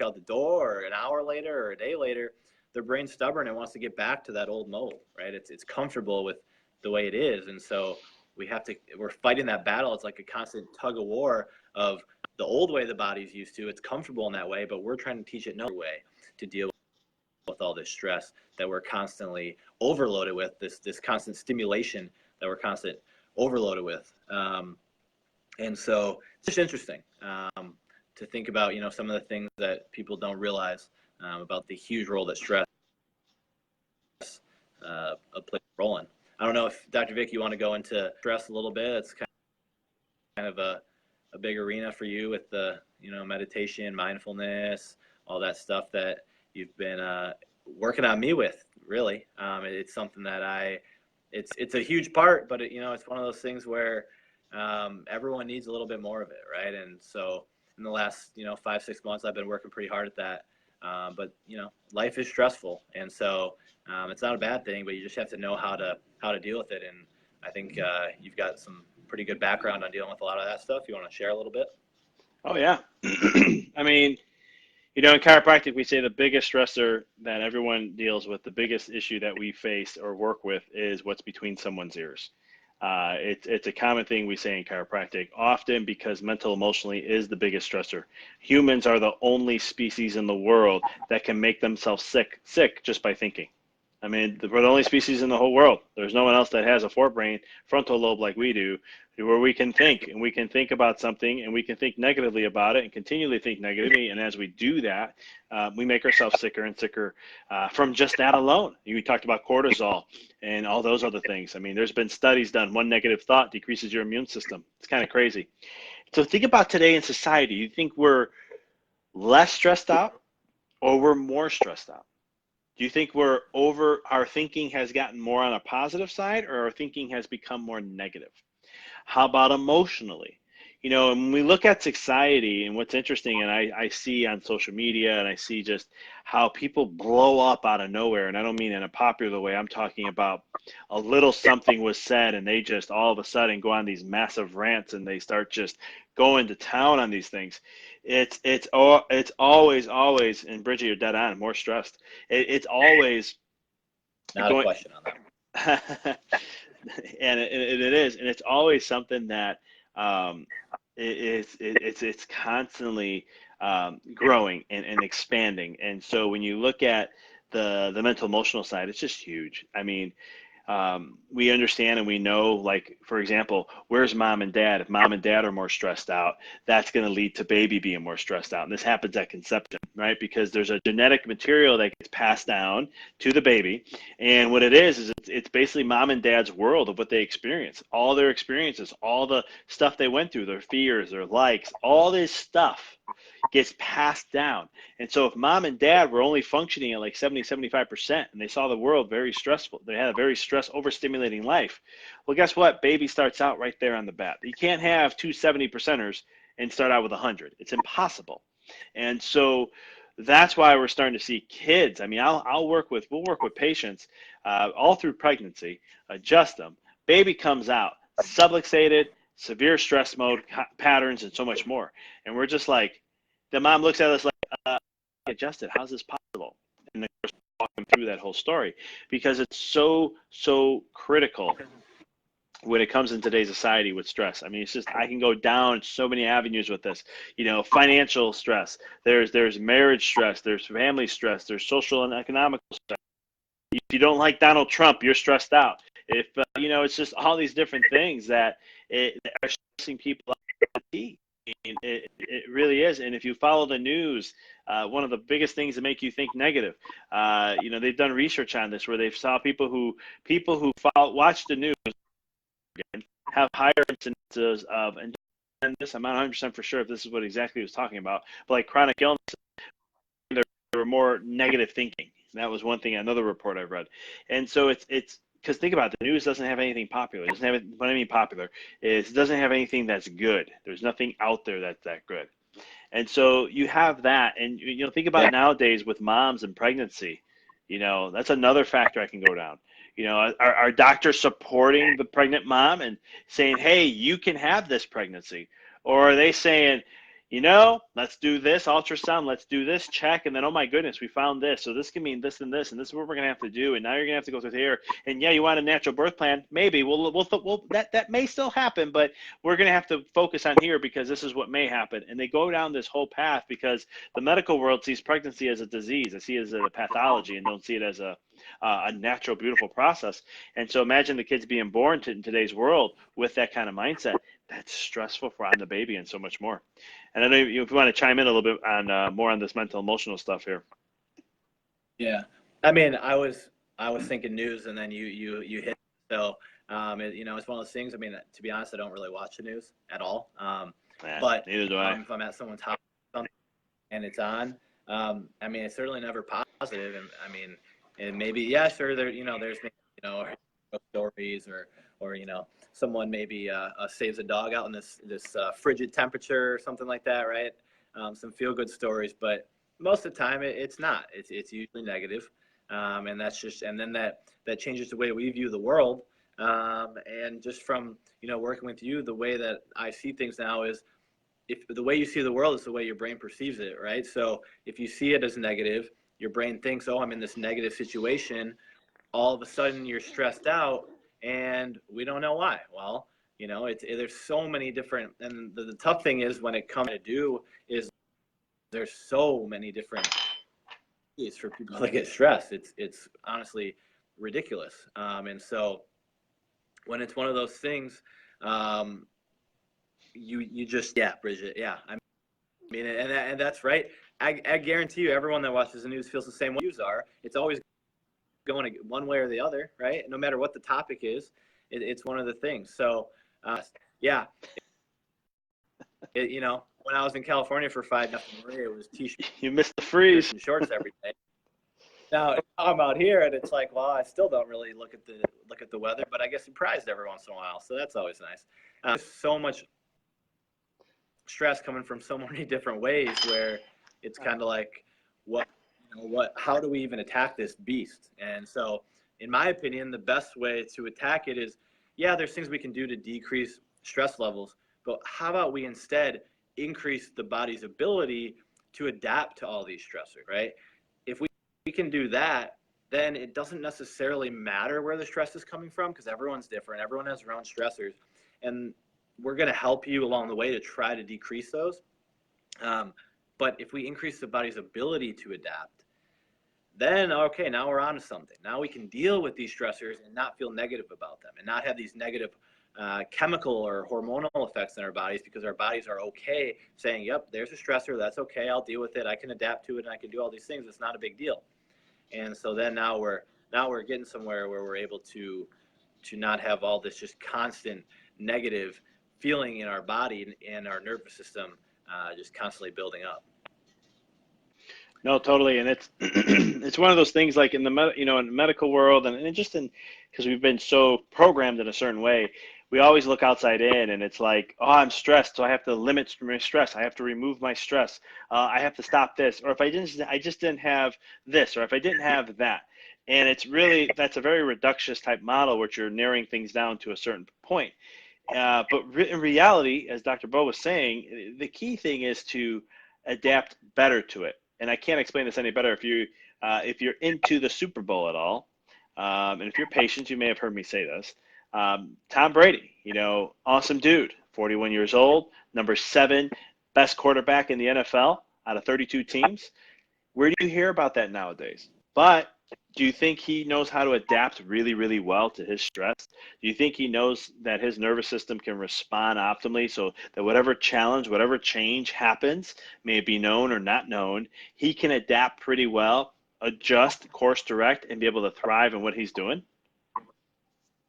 out the door, or an hour later or a day later, their brain's stubborn and wants to get back to that old mode, right? It's comfortable with the way it is. And so we're fighting that battle. It's like a constant tug of war of the old way the body's used to. It's comfortable in that way, but we're trying to teach it another way to deal with all this stress that we're constantly overloaded with, this constant stimulation that we're constant overloaded with. And so it's just interesting to think about, some of the things that people don't realize about the huge role that stress plays a role in. I don't know if Dr. Vic, you want to go into stress a little bit. It's kind of a big arena for you with the, meditation, mindfulness, all that stuff that you've been working on me with, really. It's something that it's a huge part, but it's one of those things where everyone needs a little bit more of it, right? And so in the last 5-6 months, I've been working pretty hard at that. But life is stressful, and so it's not a bad thing, but you just have to know how to deal with it. And I think you've got some pretty good background on dealing with a lot of that stuff. You want to share a little bit? Oh yeah. I mean, in chiropractic, we say the biggest stressor that everyone deals with, the biggest issue that we face or work with, is what's between someone's ears. It's a common thing we say in chiropractic, often because mental emotionally is the biggest stressor. Humans are the only species in the world that can make themselves sick just by thinking. I mean, we're the only species in the whole world. There's no one else that has a forebrain frontal lobe like we do, where we can think, and we can think about something, and we can think negatively about it and continually think negatively. And as we do that, we make ourselves sicker and sicker from just that alone. You talked about cortisol and all those other things. I mean, there's been studies done. One negative thought decreases your immune system. It's kind of crazy. So think about today in society. You think we're less stressed out or we're more stressed out? Do you think our thinking has gotten more on a positive side, or our thinking has become more negative? How about emotionally? You know, and when we look at society, and what's interesting, and I see on social media, and I see just how people blow up out of nowhere, and I don't mean in a popular way. I'm talking about a little something was said, and they just all of a sudden go on these massive rants, and they start just going to town on these things. It's always, and Bridget, you're dead on, more stressed. It's always not a question on that. And it is, and it's always something that it's constantly growing and expanding. And so when you look at the mental emotional side, it's just huge. I mean, we understand and we know, like, for example, where's mom and dad? If mom and dad are more stressed out, that's going to lead to baby being more stressed out. And this happens at conception, right? Because there's a genetic material that gets passed down to the baby. And what it is it's basically mom and dad's world of what they experience, all their experiences, all the stuff they went through, their fears, their likes, all this stuff gets passed down. And so if mom and dad were only functioning at like 70-75% and they saw the world very stressful, they had a very overstimulating life, well, guess what? Baby starts out right there on the bat. You can't have two 70%ers and start out with 100. It's impossible. And so that's why we're starting to see kids. I mean, we'll work with patients all through pregnancy, adjust them. Baby comes out subluxated, severe stress mode patterns, and so much more. And we're just like, the mom looks at us like, adjusted, how's this possible? And of course, walk them through that whole story, because it's so critical when it comes in today's society with stress. I mean, it's just, I can go down so many avenues with this. You know, financial stress, there's marriage stress, there's family stress, there's social and economical stress. If you don't like Donald Trump, you're stressed out. If you know, it's just all these different things that are stressing people out. It really is. And if you follow the news, one of the biggest things that make you think negative, you know, they've done research on this where they've saw people who watch the news have higher incidences of, and this, I'm not 100% for sure if this is what exactly he was talking about, but like chronic illness, there were more negative thinking. And that was one thing, another report I've read. And so it's because think about it, the news doesn't have anything popular. It doesn't have, what I mean popular is, it doesn't have anything that's good. There's nothing out there that's that good. And so you have that, and you know, think about nowadays with moms and pregnancy. You know, that's another factor I can go down. You know, are doctors supporting the pregnant mom and saying, hey, you can have this pregnancy? Or are they saying, you know, let's do this ultrasound, let's do this check, and then, oh my goodness, we found this, so this can mean this and this, and this is what we're gonna have to do, and now you're gonna have to go through here, and yeah, you want a natural birth plan, maybe we'll that may still happen, but we're gonna have to focus on here because this is what may happen. And they go down this whole path because the medical world sees pregnancy as a disease. They see it as a pathology and don't see it as a natural, beautiful process. And so imagine the kids being born in today's world with that kind of mindset. That's stressful for on the baby and so much more. And I know if you want to chime in a little bit on more on this mental emotional stuff here. Yeah, I mean, I was thinking news, and then you hit. So you know, it's one of those things. I mean, to be honest, I don't really watch the news at all. But neither do I. If I'm at someone's house and it's on, I mean, it's certainly never positive. And I mean, and maybe, yeah, sure, there, you know, there's, you know, stories or you know, someone maybe saves a dog out in this frigid temperature or something like that, right? Some feel-good stories, but most of the time it's not. It's usually negative, and that's just, and then that changes the way we view the world. And just from, you know, working with you, the way that I see things now is, if the way you see the world is the way your brain perceives it, right? So if you see it as negative, your brain thinks, oh, I'm in this negative situation. All of a sudden you're stressed out. and we don't know why. Well, you know, there's so many different, and the tough thing is when it comes to do is there's so many different ways for people to get stressed. It's honestly ridiculous. And so when it's one of those things, you just, yeah, Bridget, yeah. I mean, and that's right. I guarantee you, everyone that watches the news feels the same way you are. It's always going one way or the other, right? No matter what the topic is, it's one of the things. So, yeah, you know, when I was in California for 5-0 Maria, it was t-shirts. You missed the freeze. And shorts every day. Now I'm out here, and it's like, well, I still don't really look at the weather, but I get surprised every once in a while, so that's always nice. There's so much stress coming from so many different ways, where it's kind of like, how do we even attack this beast? And so, in my opinion, the best way to attack it is, yeah, there's things we can do to decrease stress levels, but how about we instead increase the body's ability to adapt to all these stressors, right? If we can do that, then it doesn't necessarily matter where the stress is coming from, because everyone's different. Everyone has their own stressors, and we're going to help you along the way to try to decrease those. But if we increase the body's ability to adapt, then, okay, now we're on to something. Now we can deal with these stressors and not feel negative about them, and not have these negative chemical or hormonal effects in our bodies, because our bodies are okay saying, yep, there's a stressor, that's okay, I'll deal with it, I can adapt to it, and I can do all these things, it's not a big deal. And so then now we're getting somewhere where we're able to not have all this just constant negative feeling in our body and our nervous system just constantly building up. No, totally, and it's it's one of those things, like in the in the medical world, and just in, because we've been so programmed in a certain way, we always look outside in, and it's like, oh, I'm stressed, so I have to limit my stress, I have to remove my stress, I have to stop this, or if I just didn't have this, or if I didn't have that, and it's really, that's a very reductionist type model, which you're narrowing things down to a certain point. But in reality, as Dr. Beau was saying, the key thing is to adapt better to it. And I can't explain this any better. If you're into the Super Bowl at all, and if you're patient, you may have heard me say this. Tom Brady, awesome dude, 41 years old, number 7 best quarterback in the NFL out of 32 teams. Where do you hear about that nowadays? But do you think he knows how to adapt really, really well to his stress? Do you think he knows that his nervous system can respond optimally, so that whatever challenge, whatever change happens, may it be known or not known, he can adapt pretty well, adjust, course correct, and be able to thrive in what he's doing?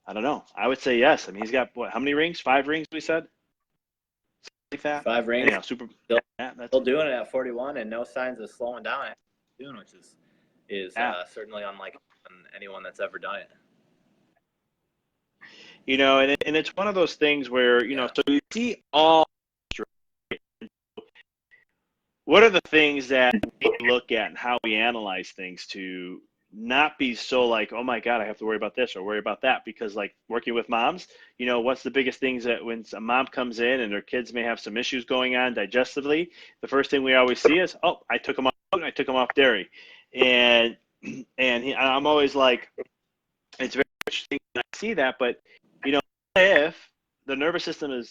I don't know. I would say yes. I mean, he's got, what, how many rings? 5 rings, we said? Like that? 5 rings. Anyhow, still that's doing it at 41, and no signs of slowing down. Which is certainly unlike anyone that's ever done it. And it's one of those things where, so you see all, what are the things that we look at and how we analyze things to not be so like, oh my God, I have to worry about this or worry about that? Because like working with moms, what's the biggest things that when a mom comes in and their kids may have some issues going on digestively, the first thing we always see is, oh, I took them off dairy. And I'm always like, it's very interesting when I see that, but if the nervous system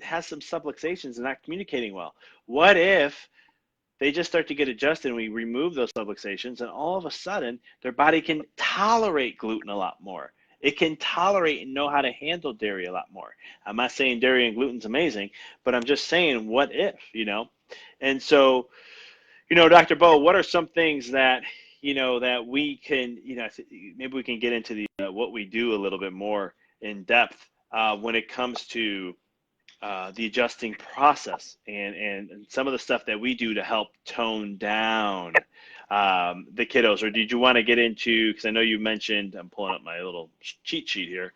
has some subluxations and not communicating well, what if they just start to get adjusted and we remove those subluxations, and all of a sudden their body can tolerate gluten a lot more. It can tolerate and know how to handle dairy a lot more. I'm not saying dairy and gluten's amazing, but I'm just saying, what if, And so, Dr. Beau, what are some things that, that we can, maybe we can get into the what we do a little bit more in depth when it comes to the adjusting process and some of the stuff that we do to help tone down the kiddos? Or did you want to get into, because I know you mentioned, I'm pulling up my little cheat sheet here,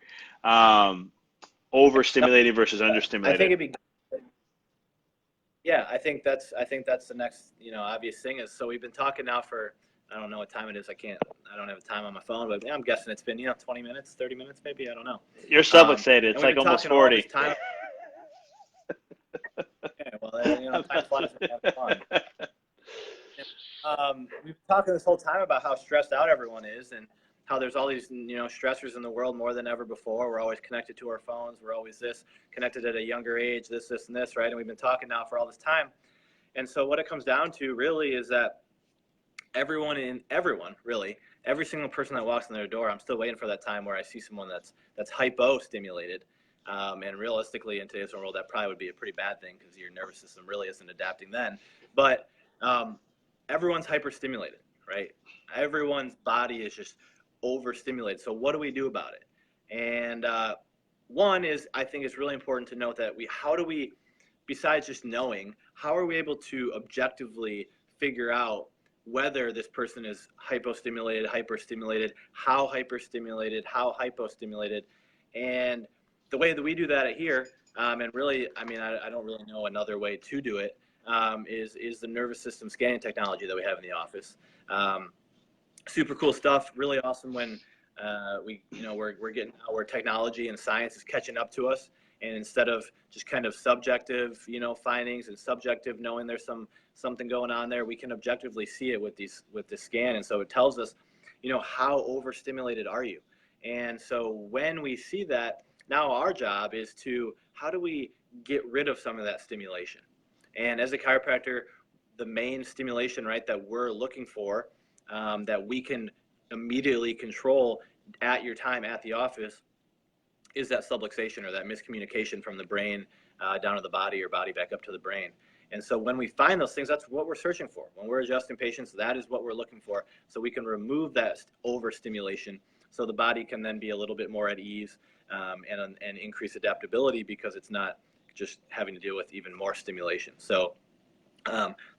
overstimulated versus understimulated? I think it'd be, yeah, I think that's the next, obvious thing is, so we've been talking now for, I don't know what time it is. I don't have a time on my phone, but I'm guessing it's been, 20 minutes, 30 minutes, maybe. I don't know. You're subluxated. It's like almost 40. Okay, well, time flies when you have fun. We've been talking this whole time about how stressed out everyone is, and how there's all these, stressors in the world more than ever before. We're always connected to our phones. We're always connected at a younger age, this, and this, right? And we've been talking now for all this time. And so what it comes down to really is that everyone, really, every single person that walks in their door, I'm still waiting for that time where I see someone that's hypo-stimulated. And realistically, in today's world, that probably would be a pretty bad thing because your nervous system really isn't adapting then. But everyone's hyperstimulated, right? Everyone's body is just overstimulated. So what do we do about it? And one is, I think it's really important to note that how do we, besides just knowing, how are we able to objectively figure out whether this person is hypostimulated, hyperstimulated, how hyperstimulated, how hypostimulated? And the way that we do that here, and really, I mean, I don't really know another way to do it, is the nervous system scanning technology that we have in the office. Super cool stuff, really awesome when we're getting out where technology and science is catching up to us. And instead of just kind of subjective, findings and subjective knowing there's something going on there, we can objectively see it with this scan. And so it tells us, how overstimulated are you? And so when we see that, now our job is how do we get rid of some of that stimulation? And as a chiropractor, the main stimulation, right, that we're looking for, that we can immediately control at your time at the office, is that subluxation, or that miscommunication from the brain down to the body, or body back up to the brain. And so when we find those things, that's what we're searching for. When we're adjusting patients, that is what we're looking for. So we can remove that overstimulation so the body can then be a little bit more at ease, and increase adaptability, because it's not just having to deal with even more stimulation. So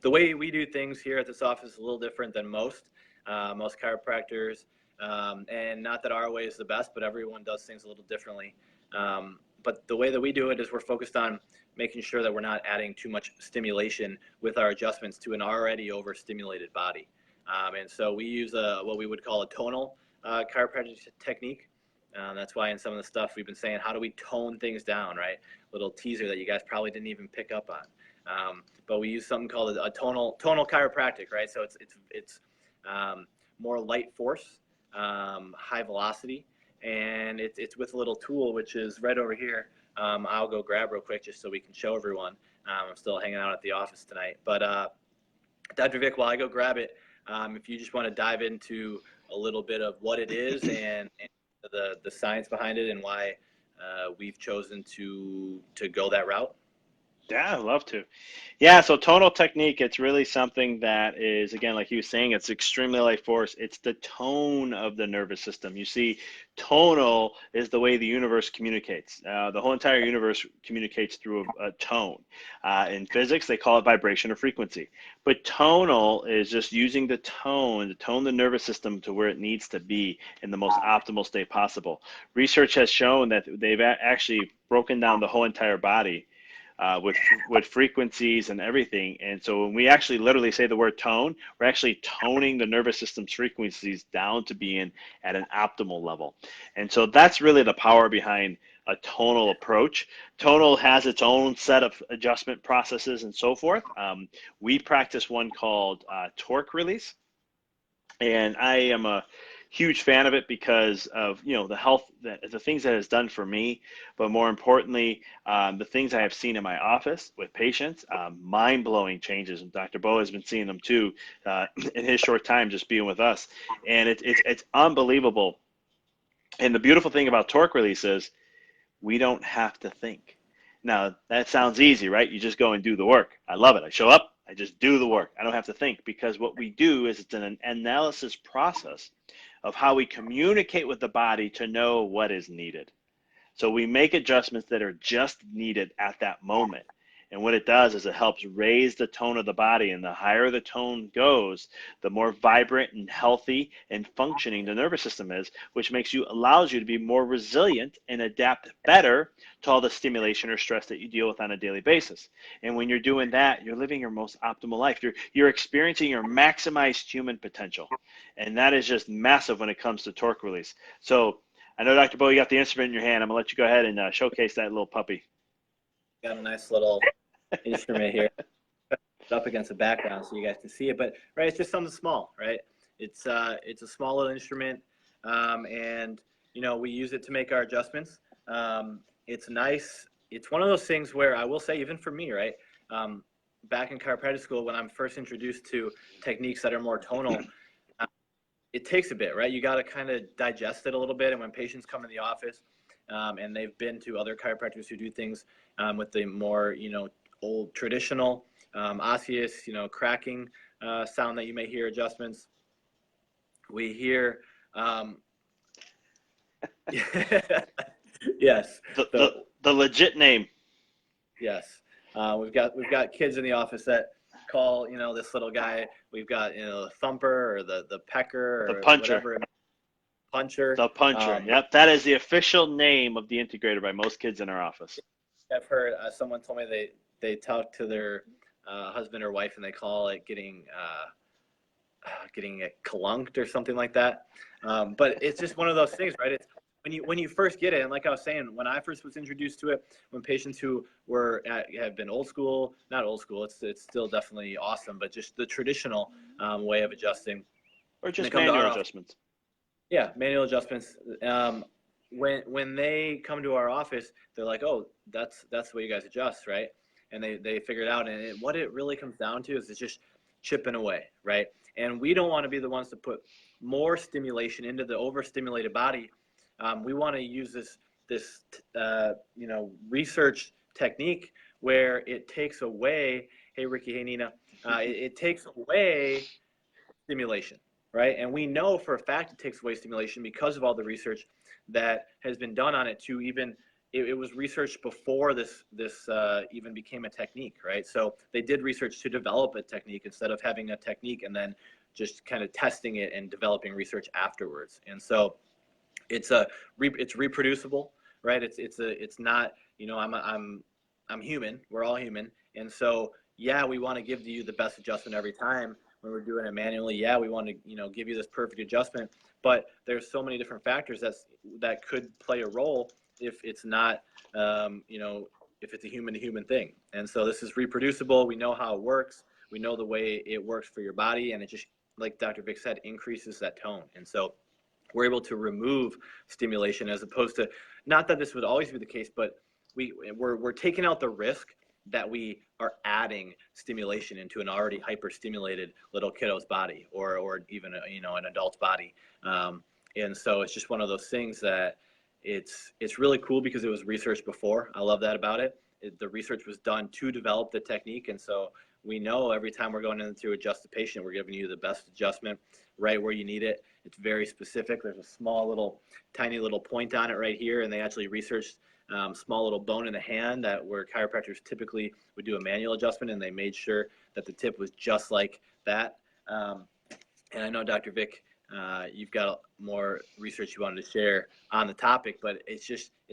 the way we do things here at this office is a little different than most chiropractors. And not that our way is the best, but everyone does things a little differently. But the way that we do it is we're focused on making sure that we're not adding too much stimulation with our adjustments to an already overstimulated body. And so we use what we would call a tonal chiropractic technique. That's why in some of the stuff we've been saying, how do we tone things down, right? Little teaser that you guys probably didn't even pick up on. But we use something called a tonal chiropractic, right? So it's more light force, high velocity, and it's with a little tool, which is right over here. I'll go grab real quick just so we can show everyone. I'm still hanging out at the office tonight. But Dr. Vic, while I go grab it, if you just want to dive into a little bit of what it is and the science behind it and why we've chosen to go that route. Yeah, I'd love to. Yeah, so tonal technique, it's really something that is, again, like you were saying, it's extremely light force. It's the tone of the nervous system. You see, tonal is the way the universe communicates. The whole entire universe communicates through a tone. In physics, they call it vibration or frequency. But tonal is just using the tone to tone the nervous system to where it needs to be in the most optimal state possible. Research has shown that they've actually broken down the whole entire body with frequencies and everything. And so when we actually literally say the word tone, we're actually toning the nervous system's frequencies down to being at an optimal level. And so that's really the power behind a tonal approach. Tonal has its own set of adjustment processes and so forth. We practice one called torque release. And I am a huge fan of it because of the health, the things that it's done for me, but more importantly, the things I have seen in my office with patients, mind-blowing changes. And Dr. Beau has been seeing them too in his short time just being with us, and it's unbelievable. And the beautiful thing about torque release is we don't have to think. Now that sounds easy, right? You just go and do the work. I love it. I show up, I just do the work. I don't have to think, because what we do is it's an analysis process of how we communicate with the body to know what is needed. So we make adjustments that are just needed at that moment. And what it does is it helps raise the tone of the body, and the higher the tone goes, the more vibrant and healthy and functioning the nervous system is, which allows you to be more resilient and adapt better to all the stimulation or stress that you deal with on a daily basis. And when you're doing that, you're living your most optimal life. You're experiencing your maximized human potential. And that is just massive when it comes to torque release. So I know, Dr. Beau, you got the instrument in your hand. I'm gonna let you go ahead and showcase that little puppy. Got a nice little instrument here up against the background so you guys can see it, but right, it's just something small, right? It's a small little instrument. and we use it to make our adjustments. It's nice. It's one of those things where I will say, even for me, right, back in chiropractic school, when I'm first introduced to techniques that are more tonal, it takes a bit, right? You got to kind of digest it a little bit. And when patients come in the office, and they've been to other chiropractors who do things with the more, old traditional osseous, cracking sound that you may hear, adjustments, we hear, yes, the legit name. Yes, we've got kids in the office that call this little guy. We've got the thumper or the pecker or the puncher. Whatever. Puncher. The puncher. Yep, that is the official name of the integrator by most kids in our office. I've heard someone told me they talk to their husband or wife and they call it getting it clunked or something like that. But it's just one of those things, right? It's when you first get it, and like I was saying, when I first was introduced to it, when patients who have been old school, not old school, it's still definitely awesome, but just the traditional way of adjusting, or just manual adjustments. Yeah, manual adjustments. When they come to our office, they're like, "Oh, that's the way you guys adjust, right?" And they figure it out. And what it really comes down to is it's just chipping away, right? And we don't want to be the ones to put more stimulation into the overstimulated body. We want to use this research technique where it takes away. Hey, Ricky. Hey, Nina. It takes away stimulation, right? And we know for a fact it takes away stimulation because of all the research that has been done on it. To even it was researched before this even became a technique, right? So they did research to develop a technique instead of having a technique and then just kind of testing it and developing research afterwards. And so it's reproducible, right? It's not, I'm human. We're all human. And so, yeah, we want to give you the best adjustment every time when we're doing it manually. Yeah, we want to, give you this perfect adjustment, but there's so many different factors that could play a role if it's not, if it's a human to human thing. And so this is reproducible. We know how it works. We know the way it works for your body. And it just, like Dr. Vic said, increases that tone. And so we're able to remove stimulation as opposed to, not that this would always be the case, but we're taking out the risk that we are adding stimulation into an already hyper-stimulated little kiddo's body or even an adult's body. And so it's just one of those things that it's really cool because it was researched before. I love that about it. The research was done to develop the technique. And so we know every time we're going in to adjust the patient, we're giving you the best adjustment right where you need it. It's very specific. There's a small tiny little point on it right here. And they actually researched small little bone in the hand that where chiropractors typically would do a manual adjustment, and they made sure that the tip was just like that. And I know, Dr. Vic, you've got more research you wanted to share on the topic, but it's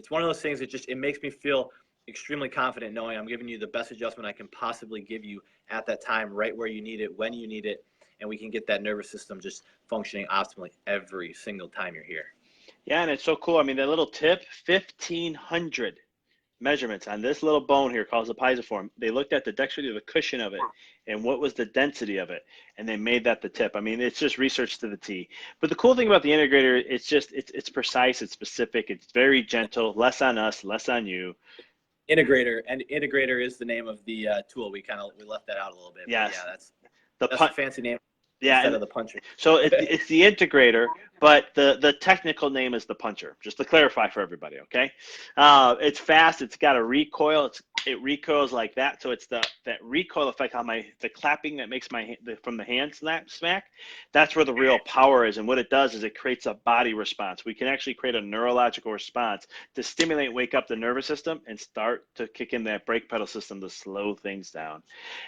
one of those things that it makes me feel extremely confident knowing I'm giving you the best adjustment I can possibly give you at that time, right where you need it, when you need it, and we can get that nervous system just functioning optimally every single time you're here. Yeah, and it's so cool. I mean, that little tip, 1,500 measurements on this little bone here called the pisiform. They looked at the dexterity of the cushion of it and what was the density of it, and they made that the tip. I mean, it's just research to the T. But the cool thing about the integrator, it's precise, it's specific, it's very gentle, less on us, less on you. Integrator is the name of the tool. We left that out a little bit. Yes. Yeah, that's a fancy name. Yeah, instead of the puncher. So it's the integrator, but the technical name is the puncher, just to clarify for everybody, okay? It's fast. It's got a recoil. It recoils like that. So it's that recoil effect on the clapping that makes from the hand smack. That's where the real power is. And what it does is it creates a body response. We can actually create a neurological response to stimulate, wake up the nervous system, and start to kick in that brake pedal system to slow things down.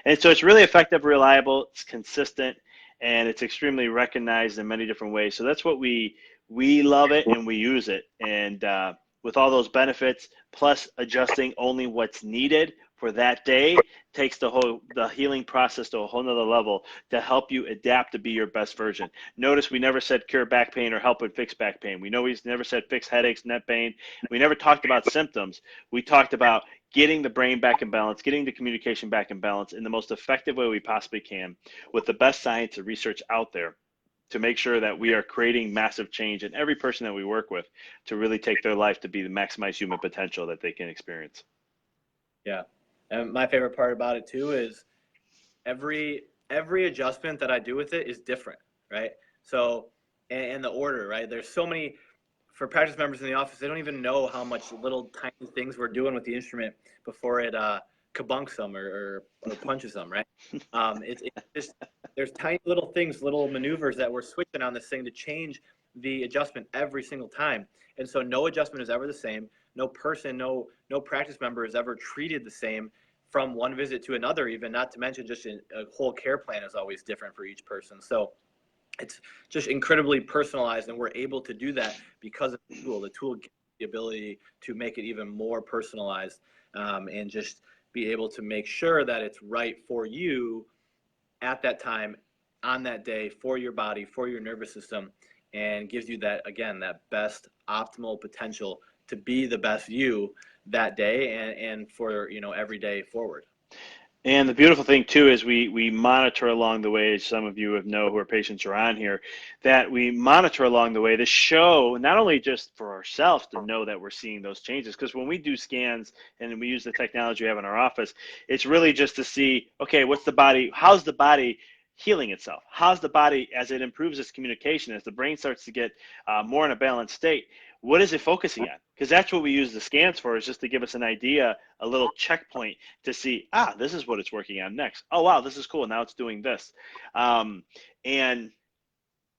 And so it's really effective, reliable, it's consistent, and it's extremely recognized in many different ways. So that's what we love it and we use it. And with all those benefits, plus adjusting only what's needed for that day, takes the healing process to a whole nother level to help you adapt to be your best version. Notice we never said cure back pain or help with fix back pain. We know we never said fix headaches, neck pain. We never talked about symptoms. We talked about getting the brain back in balance, getting the communication back in balance in the most effective way we possibly can with the best science and research out there. to make sure that we are creating massive change in every person that we work with to really take their life to be the maximized human potential that they can experience. Yeah. And my favorite part about it too is every adjustment that I do with it is different, right? So, and the order, right? There's so many, for practice members in the office, they don't even know how much little tiny things we're doing with the instrument before it kabunks them or punches them, right? It's just, there's tiny little things, little maneuvers that we're switching on this thing to change the adjustment every single time. And so no adjustment is ever the same. No person, no practice member is ever treated the same from one visit to another, even, not to mention just a whole care plan is always different for each person. So it's just incredibly personalized, and we're able to do that because of the tool. The tool gives the ability to make it even more personalized, and just be able to make sure that it's right for you at that time, on that day, for your body, for your nervous system, and gives you that, again, that best optimal potential to be the best you that day and for, you know, every day forward. And the beautiful thing too is we monitor along the way, as some of you know who are patients are on here, that we monitor along the way to show not only just for ourselves to know that we're seeing those changes, because when we do scans and we use the technology we have in our office, it's really just to see, okay, what's the body, how's the body healing itself? How's the body, as it improves its communication, as the brain starts to get more in a balanced state, what is it focusing on? Because that's what we use the scans for, is just to give us an idea, a little checkpoint to see, this is what it's working on next. Oh, wow, this is cool. Now it's doing this. And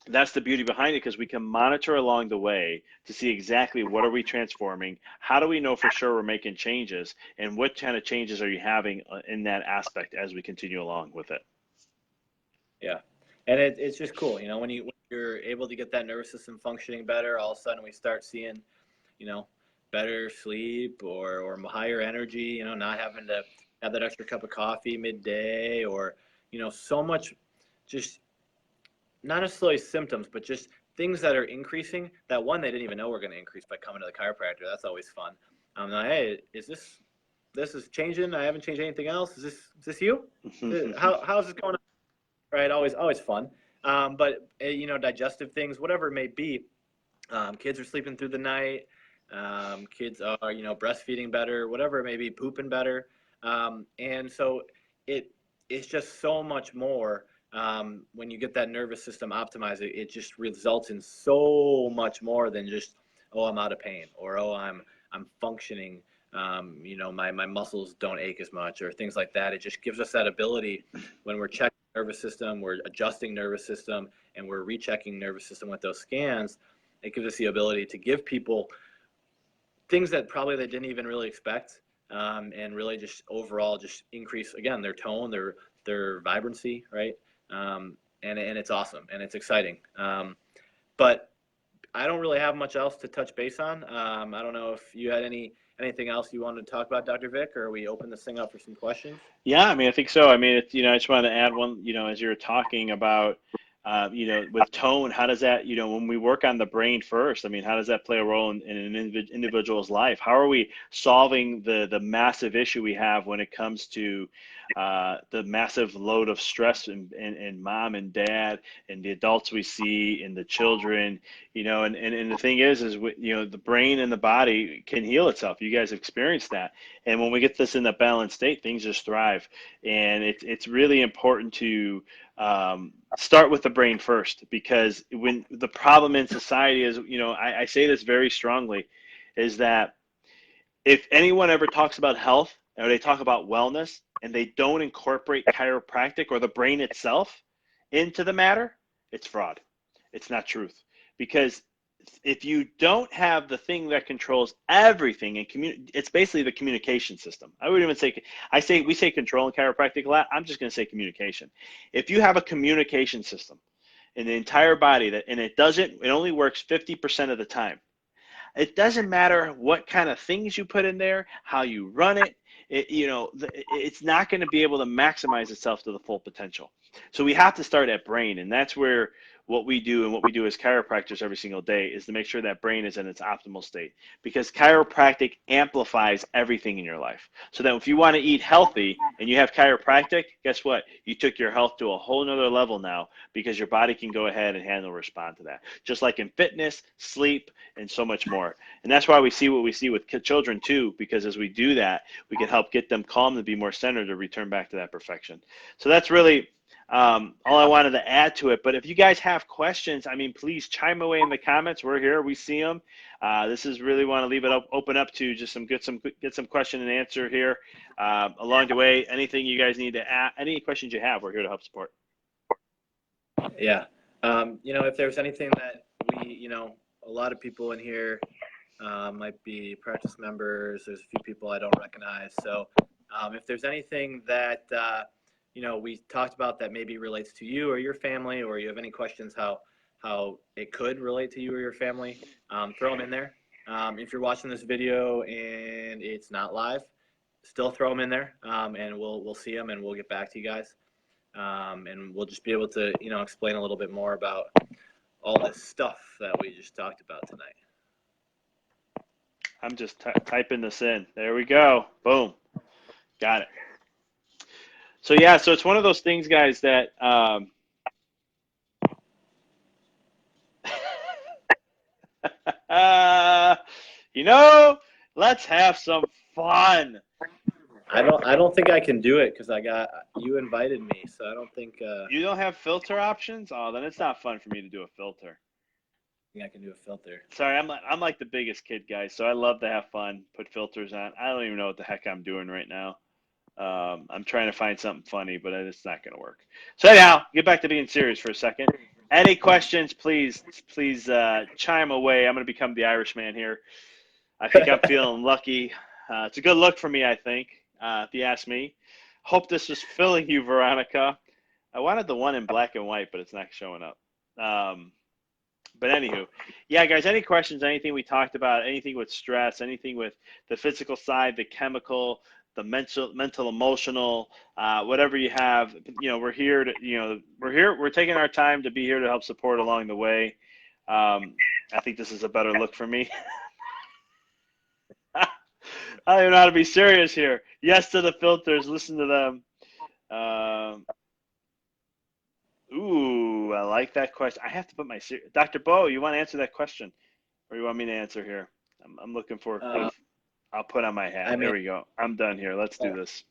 that's the beauty behind it, because we can monitor along the way to see exactly what are we transforming, how do we know for sure we're making changes, and what kind of changes are you having in that aspect as we continue along with it. Yeah. And it's just cool, you know, when you're able to get that nervous system functioning better, all of a sudden we start seeing, you know, better sleep or higher energy, you know, not having to have that extra cup of coffee midday, or, you know, so much, just not necessarily symptoms, but just things that are increasing that, one, they didn't even know were going to increase by coming to the chiropractor. That's always fun. Like, hey, is this is changing? I haven't changed anything else. Is this you? How's this going on? Right, always fun. But you know, digestive things, whatever it may be, kids are sleeping through the night, kids are, you know, breastfeeding better, whatever it may be, pooping better, and so it's just so much more. When you get that nervous system optimized, it just results in so much more than just, oh, I'm out of pain, or oh, I'm functioning. You know, my muscles don't ache as much, or things like that. It just gives us that ability when we're checking nervous system, we're adjusting nervous system, and we're rechecking nervous system with those scans. It gives us the ability to give people things that probably they didn't even really expect, and really just overall just increase, again, their tone, their vibrancy, right? And it's awesome and it's exciting. But I don't really have much else to touch base on. I don't know if you had anything else you wanted to talk about, Dr. Vic, or we open this thing up for some questions? Yeah, I mean, I think so. I mean, it's, you know, I just wanted to add one, you know, as you were talking about, you know, with tone, how does that, you know, when we work on the brain first, I mean, how does that play a role in an individual's life? How are we solving the massive issue we have when it comes to the massive load of stress and mom and dad and the adults we see and the children, you know, and the thing is, you know, the brain and the body can heal itself. You guys experienced that. And when we get this in the balanced state, things just thrive. And it's really important to start with the brain first, because when the problem in society is, you know, I say this very strongly, is that if anyone ever talks about health or they talk about wellness and they don't incorporate chiropractic or the brain itself into the matter, it's fraud. It's not truth. Because if you don't have the thing that controls everything, and it's basically the communication system. I would even say, we say control in chiropractic a lot. I'm just going to say communication. If you have a communication system in the entire body and it only works 50% of the time, it doesn't matter what kind of things you put in there, how you run it, you know, it's not going to be able to maximize itself to the full potential. So we have to start at brain, and that's where what we do and what we do as chiropractors every single day is to make sure that brain is in its optimal state, because chiropractic amplifies everything in your life. So that if you want to eat healthy and you have chiropractic, guess what? You took your health to a whole nother level now, because your body can go ahead and handle, respond to that. Just like in fitness, sleep, and so much more. And that's why we see what we see with children too, because as we do that, we can help get them calm to be more centered to return back to that perfection. So that's really all I wanted to add to it. But if you guys have questions, I mean, please chime away in the comments. We're here. We see them. This is really want to leave it open up to just get some question and answer here along the way. Anything you guys need to add, any questions you have, we're here to help support. Yeah. If there's anything that a lot of people in here might be practice members. There's a few people I don't recognize. So if there's anything that we talked about that maybe relates to you or your family, or you have any questions how it could relate to you or your family, throw them in there. If you're watching this video and it's not live, still throw them in there, and we'll see them and we'll get back to you guys, and we'll just be able to explain a little bit more about all this stuff that we just talked about tonight. I'm just typing this in. There we go. Boom. Got it. So yeah, so it's one of those things, guys, that let's have some fun. I don't think I can do it because you invited me, so I don't think you don't have filter options. Oh, then it's not fun for me to do a filter. I can do a filter. Sorry, I'm like the biggest kid, guys, so I love to have fun, put filters on. I don't even know what the heck I'm doing right now. I'm trying to find something funny, but it's not going to work. So anyhow, get back to being serious for a second. Any questions, please chime away. I'm going to become the Irishman here. I think I'm feeling lucky. It's a good look for me, I think, if you ask me. Hope this is filling you, Veronica. I wanted the one in black and white, but it's not showing up. But anywho, yeah, guys, any questions, anything we talked about, anything with stress, anything with the physical side, the chemical, the mental, emotional, whatever you have, we're here to, we're taking our time to be here to help support along the way. I think this is a better look for me. I don't even know how to be serious here. Yes to the filters, listen to them. Ooh, I like that question. I have to put my Dr. Beau, you want to answer that question, or you want me to answer here? I'm looking for. I'll put on my hat. There we go. I'm done here. Let's do this.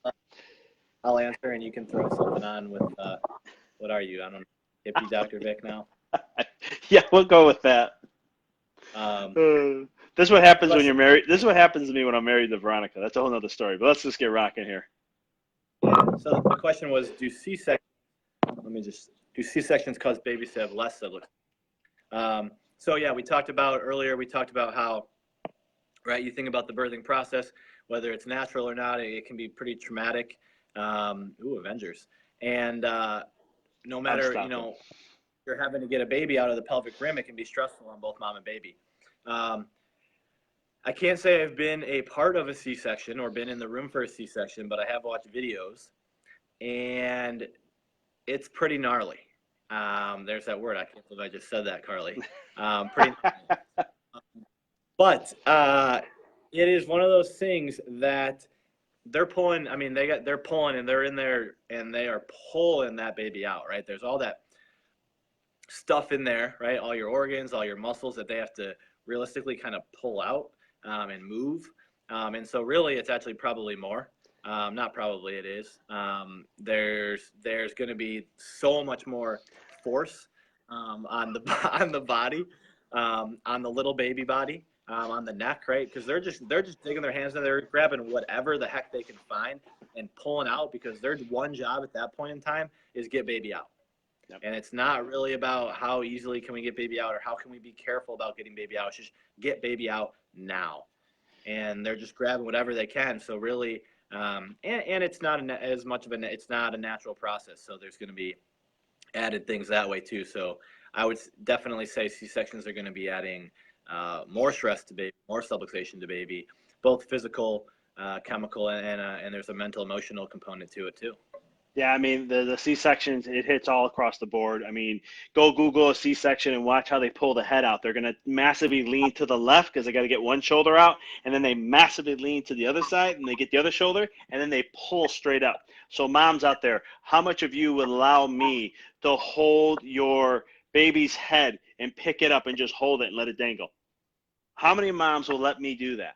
I'll answer, and you can throw something on with. What are you? I don't know. Hippie Dr. Vic now. Yeah, we'll go with that. This is what happens when you're married. This is what happens to me when I'm married to Veronica. That's a whole nother story. But let's just get rocking here. Yeah. So the question was, do C-sections cause babies to have less subluxation? So yeah, we talked about earlier. We talked about how, right? You think about the birthing process, whether it's natural or not, it can be pretty traumatic. Avengers. And no matter you're having to get a baby out of the pelvic rim, it can be stressful on both mom and baby. I can't say I've been a part of a C-section or been in the room for a C-section, but I have watched videos, and it's pretty gnarly. There's that word. I can't believe I just said that, Carly. Pretty gnarly. But it is one of those things that they're pulling. I mean, they're pulling, and they're in there, and they are pulling that baby out, right? There's all that stuff in there, right? All your organs, all your muscles that they have to realistically kind of pull out and move. And so really it's actually probably more. Not probably, it is. There's going to be so much more force on the body, on the little baby body, on the neck, right? Because they're just digging their hands in there, grabbing whatever the heck they can find and pulling out, because their one job at that point in time is get baby out. Yep. And it's not really about how easily can we get baby out or how can we be careful about getting baby out. It's just get baby out now. And they're just grabbing whatever they can. So really, and it's not it's not a natural process. So there's going to be added things that way too. So I would definitely say C-sections are going to be adding more stress to baby, more subluxation to baby, both physical, chemical, and there's a mental, emotional component to it too. Yeah, I mean, the C-sections, it hits all across the board. I mean, go Google a C-section and watch how they pull the head out. They're going to massively lean to the left because they got to get one shoulder out, and then they massively lean to the other side, and they get the other shoulder, and then they pull straight up. So moms out there, how much of you would allow me to hold your baby's head and pick it up and just hold it and let it dangle? How many moms will let me do that?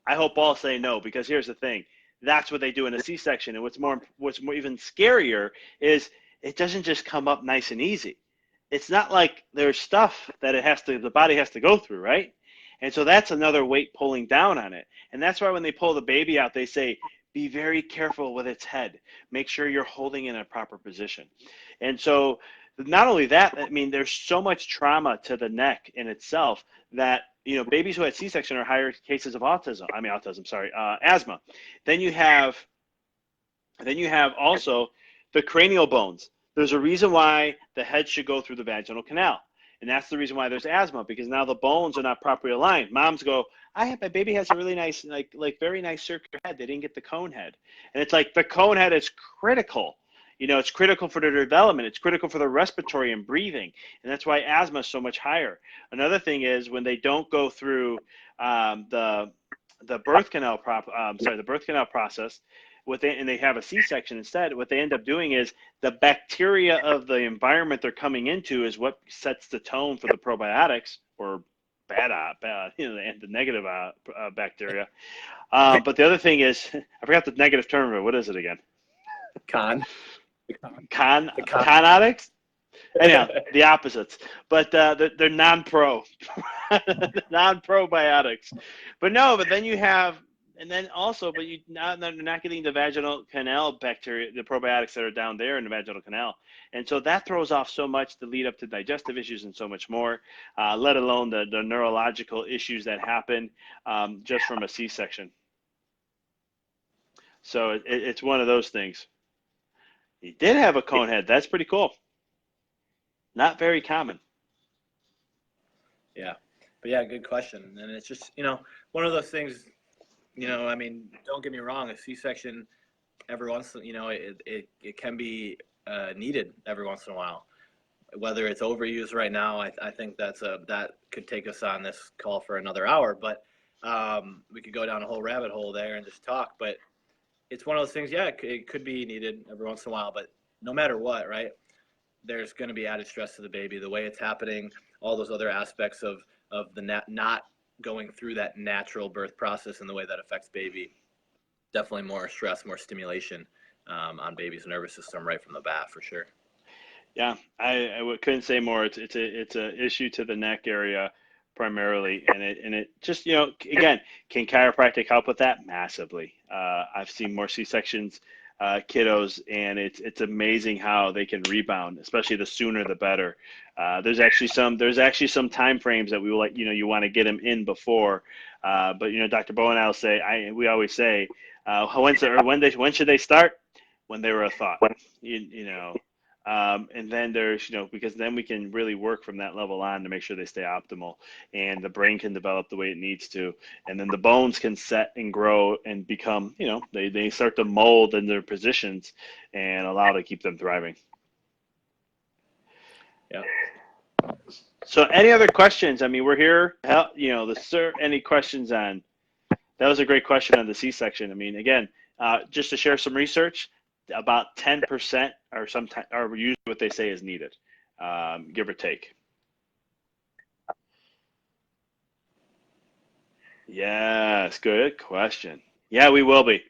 I hope all say no, because here's the thing. That's what they do in a C-section. And what's more even scarier is it doesn't just come up nice and easy. It's not like there's stuff that the body has to go through, right? And so that's another weight pulling down on it. And that's why when they pull the baby out, they say, be very careful with its head. Make sure you're holding it in a proper position. And so not only that, I mean, there's so much trauma to the neck in itself that, you know, babies who had C-section are higher cases of asthma. Then you have also the cranial bones. There's a reason why the head should go through the vaginal canal. And that's the reason why there's asthma, because now the bones are not properly aligned. Moms go, my baby has a really nice, like very nice circular head. They didn't get the cone head. And it's like the cone head is critical. You know, it's critical for their development. It's critical for their respiratory and breathing. And that's why asthma is so much higher. Another thing is when they don't go through the birth canal process, and they have a C-section instead, what they end up doing is the bacteria of the environment they're coming into is what sets the tone for the probiotics, or the negative bacteria. But the other thing is, I forgot the negative term of it. What is it again? Conotics? Anyhow, the opposites. But they're non-pro. Non-probiotics. But then you have, and then also, but they're not getting the vaginal canal bacteria, the probiotics that are down there in the vaginal canal. And so that throws off so much to lead up to digestive issues and so much more, let alone the neurological issues that happen just from a C-section. So it's one of those things. He did have a cone head. That's pretty cool. Not very common. Yeah. But yeah, good question. And it's just, one of those things, I mean, don't get me wrong, a C-section every once, it can be needed every once in a while. Whether it's overused right now, I think that could take us on this call for another hour, but we could go down a whole rabbit hole there and just talk. But it's one of those things, yeah, it could be needed every once in a while, but no matter what, right, there's going to be added stress to the baby, the way it's happening, all those other aspects of the not going through that natural birth process and the way that affects baby. Definitely more stress, more stimulation on baby's nervous system right from the bat, for sure. Yeah, I couldn't say more. It's a issue to the neck area primarily, and it just, again, can chiropractic help with that? Massively. I've seen more C-sections kiddos, and it's amazing how they can rebound, especially the sooner the better. There's actually some time frames that we will, you want to get them in before, but Dr. Beau and I will say, we always say, when should they start? When they were a thought, and then there's, because then we can really work from that level on to make sure they stay optimal, and the brain can develop the way it needs to, and then the bones can set and grow and become, they start to mold in their positions and allow to keep them thriving. Yeah. So any other questions? I mean, we're here to help, any questions on, that was a great question on the C-section. I mean, again, just to share some research, about 10% are usually what they say is needed, give or take. Yes, good question. Yeah, we will be.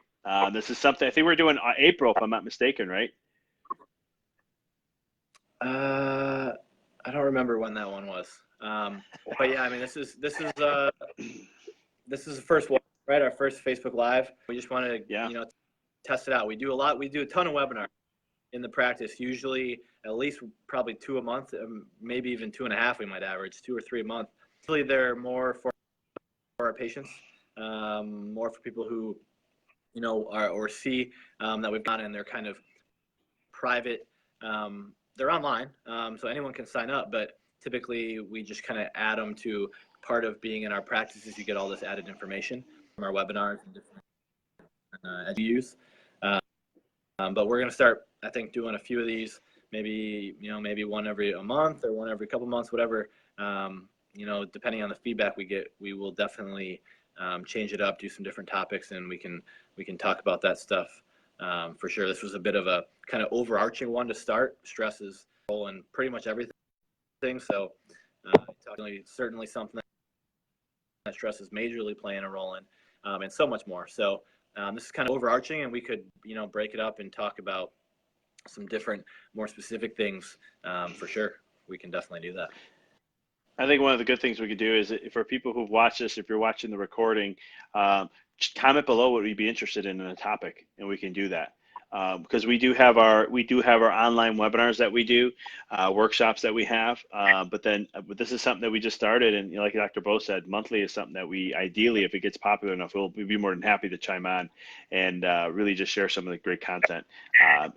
This is something I think we're doing April, if I'm not mistaken, right? I don't remember when that one was, but yeah, I mean, this is the first one, right? Our first Facebook Live. We just wanted to, test it out. We do a ton of webinars in the practice, usually at least probably 2 a month, maybe even 2.5. We might average 2 or 3 a month. Usually they're more for our patients, more for people who, are or see that we've got in their kind of private. They're online, so anyone can sign up, but typically we just kind of add them to part of being in our practices. You get all this added information from our webinars and different use. But we're going to start, I think, doing a few of these, maybe one every a month or one every couple months, whatever. Depending on the feedback we get, we will definitely change it up, do some different topics, and we can talk about that stuff for sure. This was a bit of a kind of overarching one to start. Stress is role in pretty much everything, so certainly something that stress is majorly playing a role in, and so much more. So this is kind of overarching, and we could break it up and talk about some different, more specific things for sure. We can definitely do that. I think one of the good things we could do is, for people who've watched this, if you're watching the recording, just comment below what you'd be interested in a topic, and we can do that. Because we do have our online webinars that we do, workshops that we have, but this is something that we just started, and like Dr. Beau said, monthly is something that we ideally, if it gets popular enough, we'd be more than happy to chime on and really just share some of the great content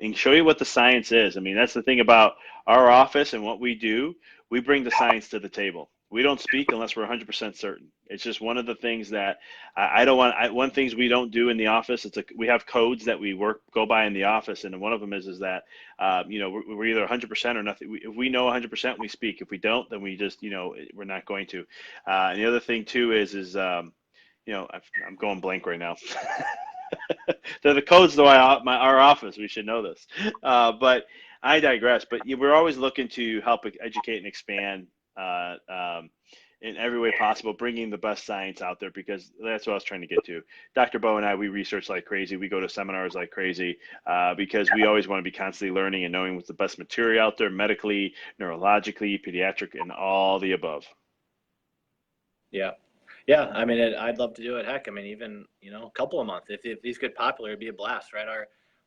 and show you what the science is. I mean, that's the thing about our office and what we do. We bring the science to the table. We don't speak unless we're 100% certain. It's just one of the things that one things we don't do in the office. We have codes that we go by in the office, and one of them is that we're either 100% or nothing. If we know 100%, we speak. If we don't, then we just we're not going to. And the other thing too is I'm going blank right now. They're the codes to our office. We should know this, but I digress. But we're always looking to help educate and expand in every way possible, bringing the best science out there, because that's what I was trying to get to. Dr. Beau and I, we research like crazy. We go to seminars like crazy because we always want to be constantly learning and knowing what's the best material out there, medically, neurologically, pediatric, and all the above. Yeah. I mean, I'd love to do it. Heck, I mean, even a couple of months. If these get popular, it'd be a blast, right?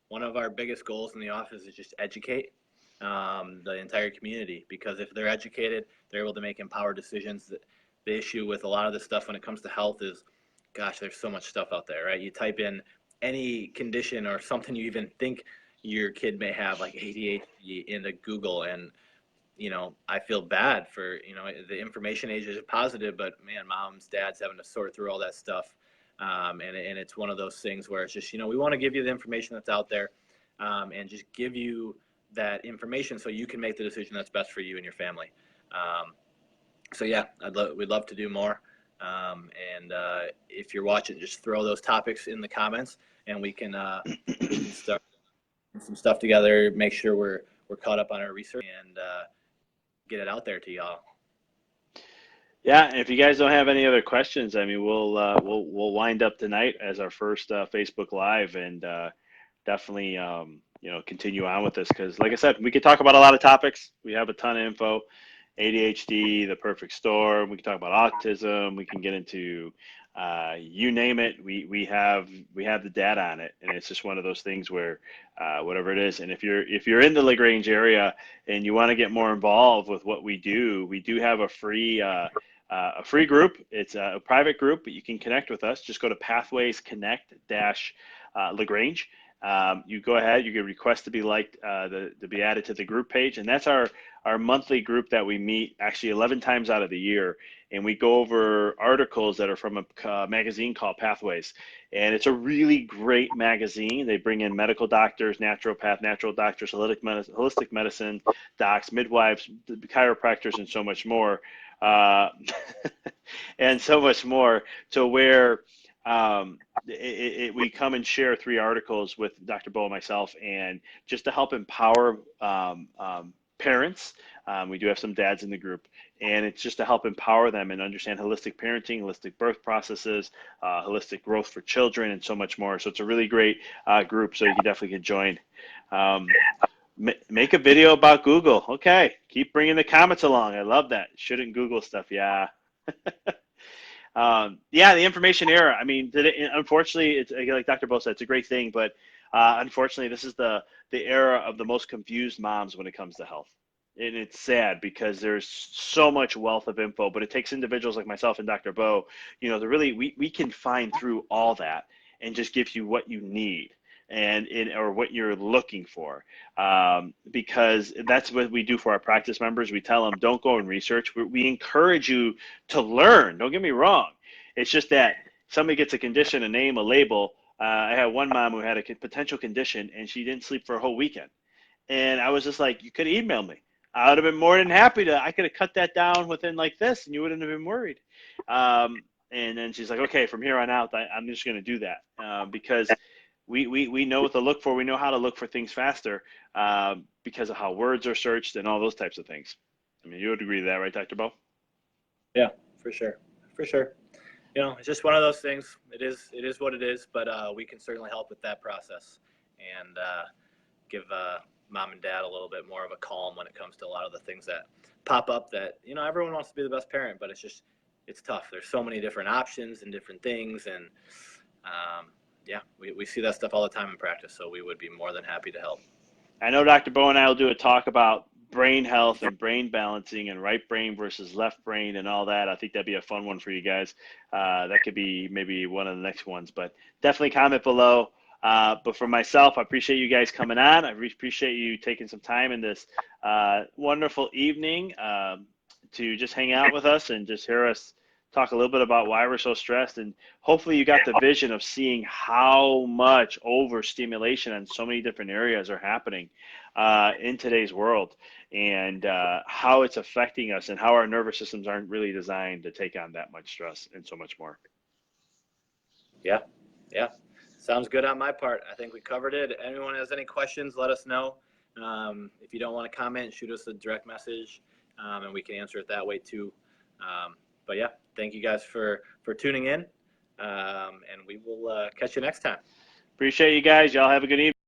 One of our biggest goals in the office is just educate the entire community, because if they're educated, they're able to make empowered decisions. The issue with a lot of this stuff when it comes to health is, gosh, there's so much stuff out there, right? You type in any condition or something you even think your kid may have, like ADHD, into Google, and I feel bad for the information age is positive, but man, moms, dads having to sort through all that stuff, and it's one of those things where it's just we want to give you the information that's out there, and just give you that information so you can make the decision that's best for you and your family. So yeah, we'd love to do more. And if you're watching, just throw those topics in the comments, and we can start some stuff together. Make sure we're caught up on our research and get it out there to y'all. Yeah, and if you guys don't have any other questions, I mean, we'll wind up tonight as our first Facebook Live, and definitely continue on with this, because like I said, we could talk about a lot of topics. We have a ton of info. ADHD, the perfect storm. We can talk about autism. We can get into you name it. We have the data on it, and it's just one of those things where whatever it is. And if you're in the LaGrange area and you want to get more involved with what we do have a free group. It's a private group, but you can connect with us. Just go to Pathways Connect LaGrange. You go ahead, you can request to be to be added to the group page, and that's our monthly group that we meet actually 11 times out of the year, and we go over articles that are from a magazine called Pathways, and it's a really great magazine. They bring in medical doctors, natural doctors, holistic medicine docs, midwives, chiropractors, and so much more, and so much more, to where we come and share 3 articles with Dr. Beau and myself, and just to help empower parents. We do have some dads in the group, and it's just to help empower them and understand holistic parenting, holistic birth processes, holistic growth for children, and so much more. So it's a really great group, so you definitely can join. Make a video about Google. Okay, keep bringing the comments along. I love that. Shouldn't Google stuff. Yeah. Yeah, the information era. I mean, unfortunately, it's like Dr. Beau said, it's a great thing, but unfortunately, this is the era of the most confused moms when it comes to health. And it's sad because there's so much wealth of info, but it takes individuals like myself and Dr. Beau, to really, we can find through all that and just give you what you need or what you're looking for, because that's what we do for our practice members. We tell them, don't go and research. We encourage you to learn. Don't get me wrong. It's just that somebody gets a condition, a name, a label, I had one mom who had a potential condition, and she didn't sleep for a whole weekend. And I was just like, you could have emailed me. I would have been more than happy to. I could have cut that down within like this, and you wouldn't have been worried. And then she's like, okay, from here on out, I'm just going to do that because we know what to look for. We know how to look for things faster because of how words are searched and all those types of things. I mean, you would agree to that, right, Dr. Beau? Yeah, for sure. For sure. You know, it's just one of those things. It is what it is, but we can certainly help with that process and give mom and dad a little bit more of a calm when it comes to a lot of the things that pop up that, you know, everyone wants to be the best parent, but it's tough. There's so many different options and different things. And yeah, we see that stuff all the time in practice. So we would be more than happy to help. I know Dr. Beau and I will do a talk about brain health and brain balancing and right brain versus left brain and all that. I think that'd be a fun one for you guys. That could be maybe one of the next ones, but definitely comment below. But for myself, I appreciate you guys coming on. I appreciate you taking some time in this wonderful evening to just hang out with us and just hear us talk a little bit about why we're so stressed. And hopefully you got the vision of seeing how much overstimulation in so many different areas are happening in today's world and how it's affecting us and how our nervous systems aren't really designed to take on that much stress and so much more. Yeah. Yeah. Sounds good on my part. I think we covered it. If anyone has any questions, let us know. If you don't want to comment, shoot us a direct message and we can answer it that way too. But yeah, thank you guys for tuning in and we will catch you next time. Appreciate you guys. Y'all have a good evening.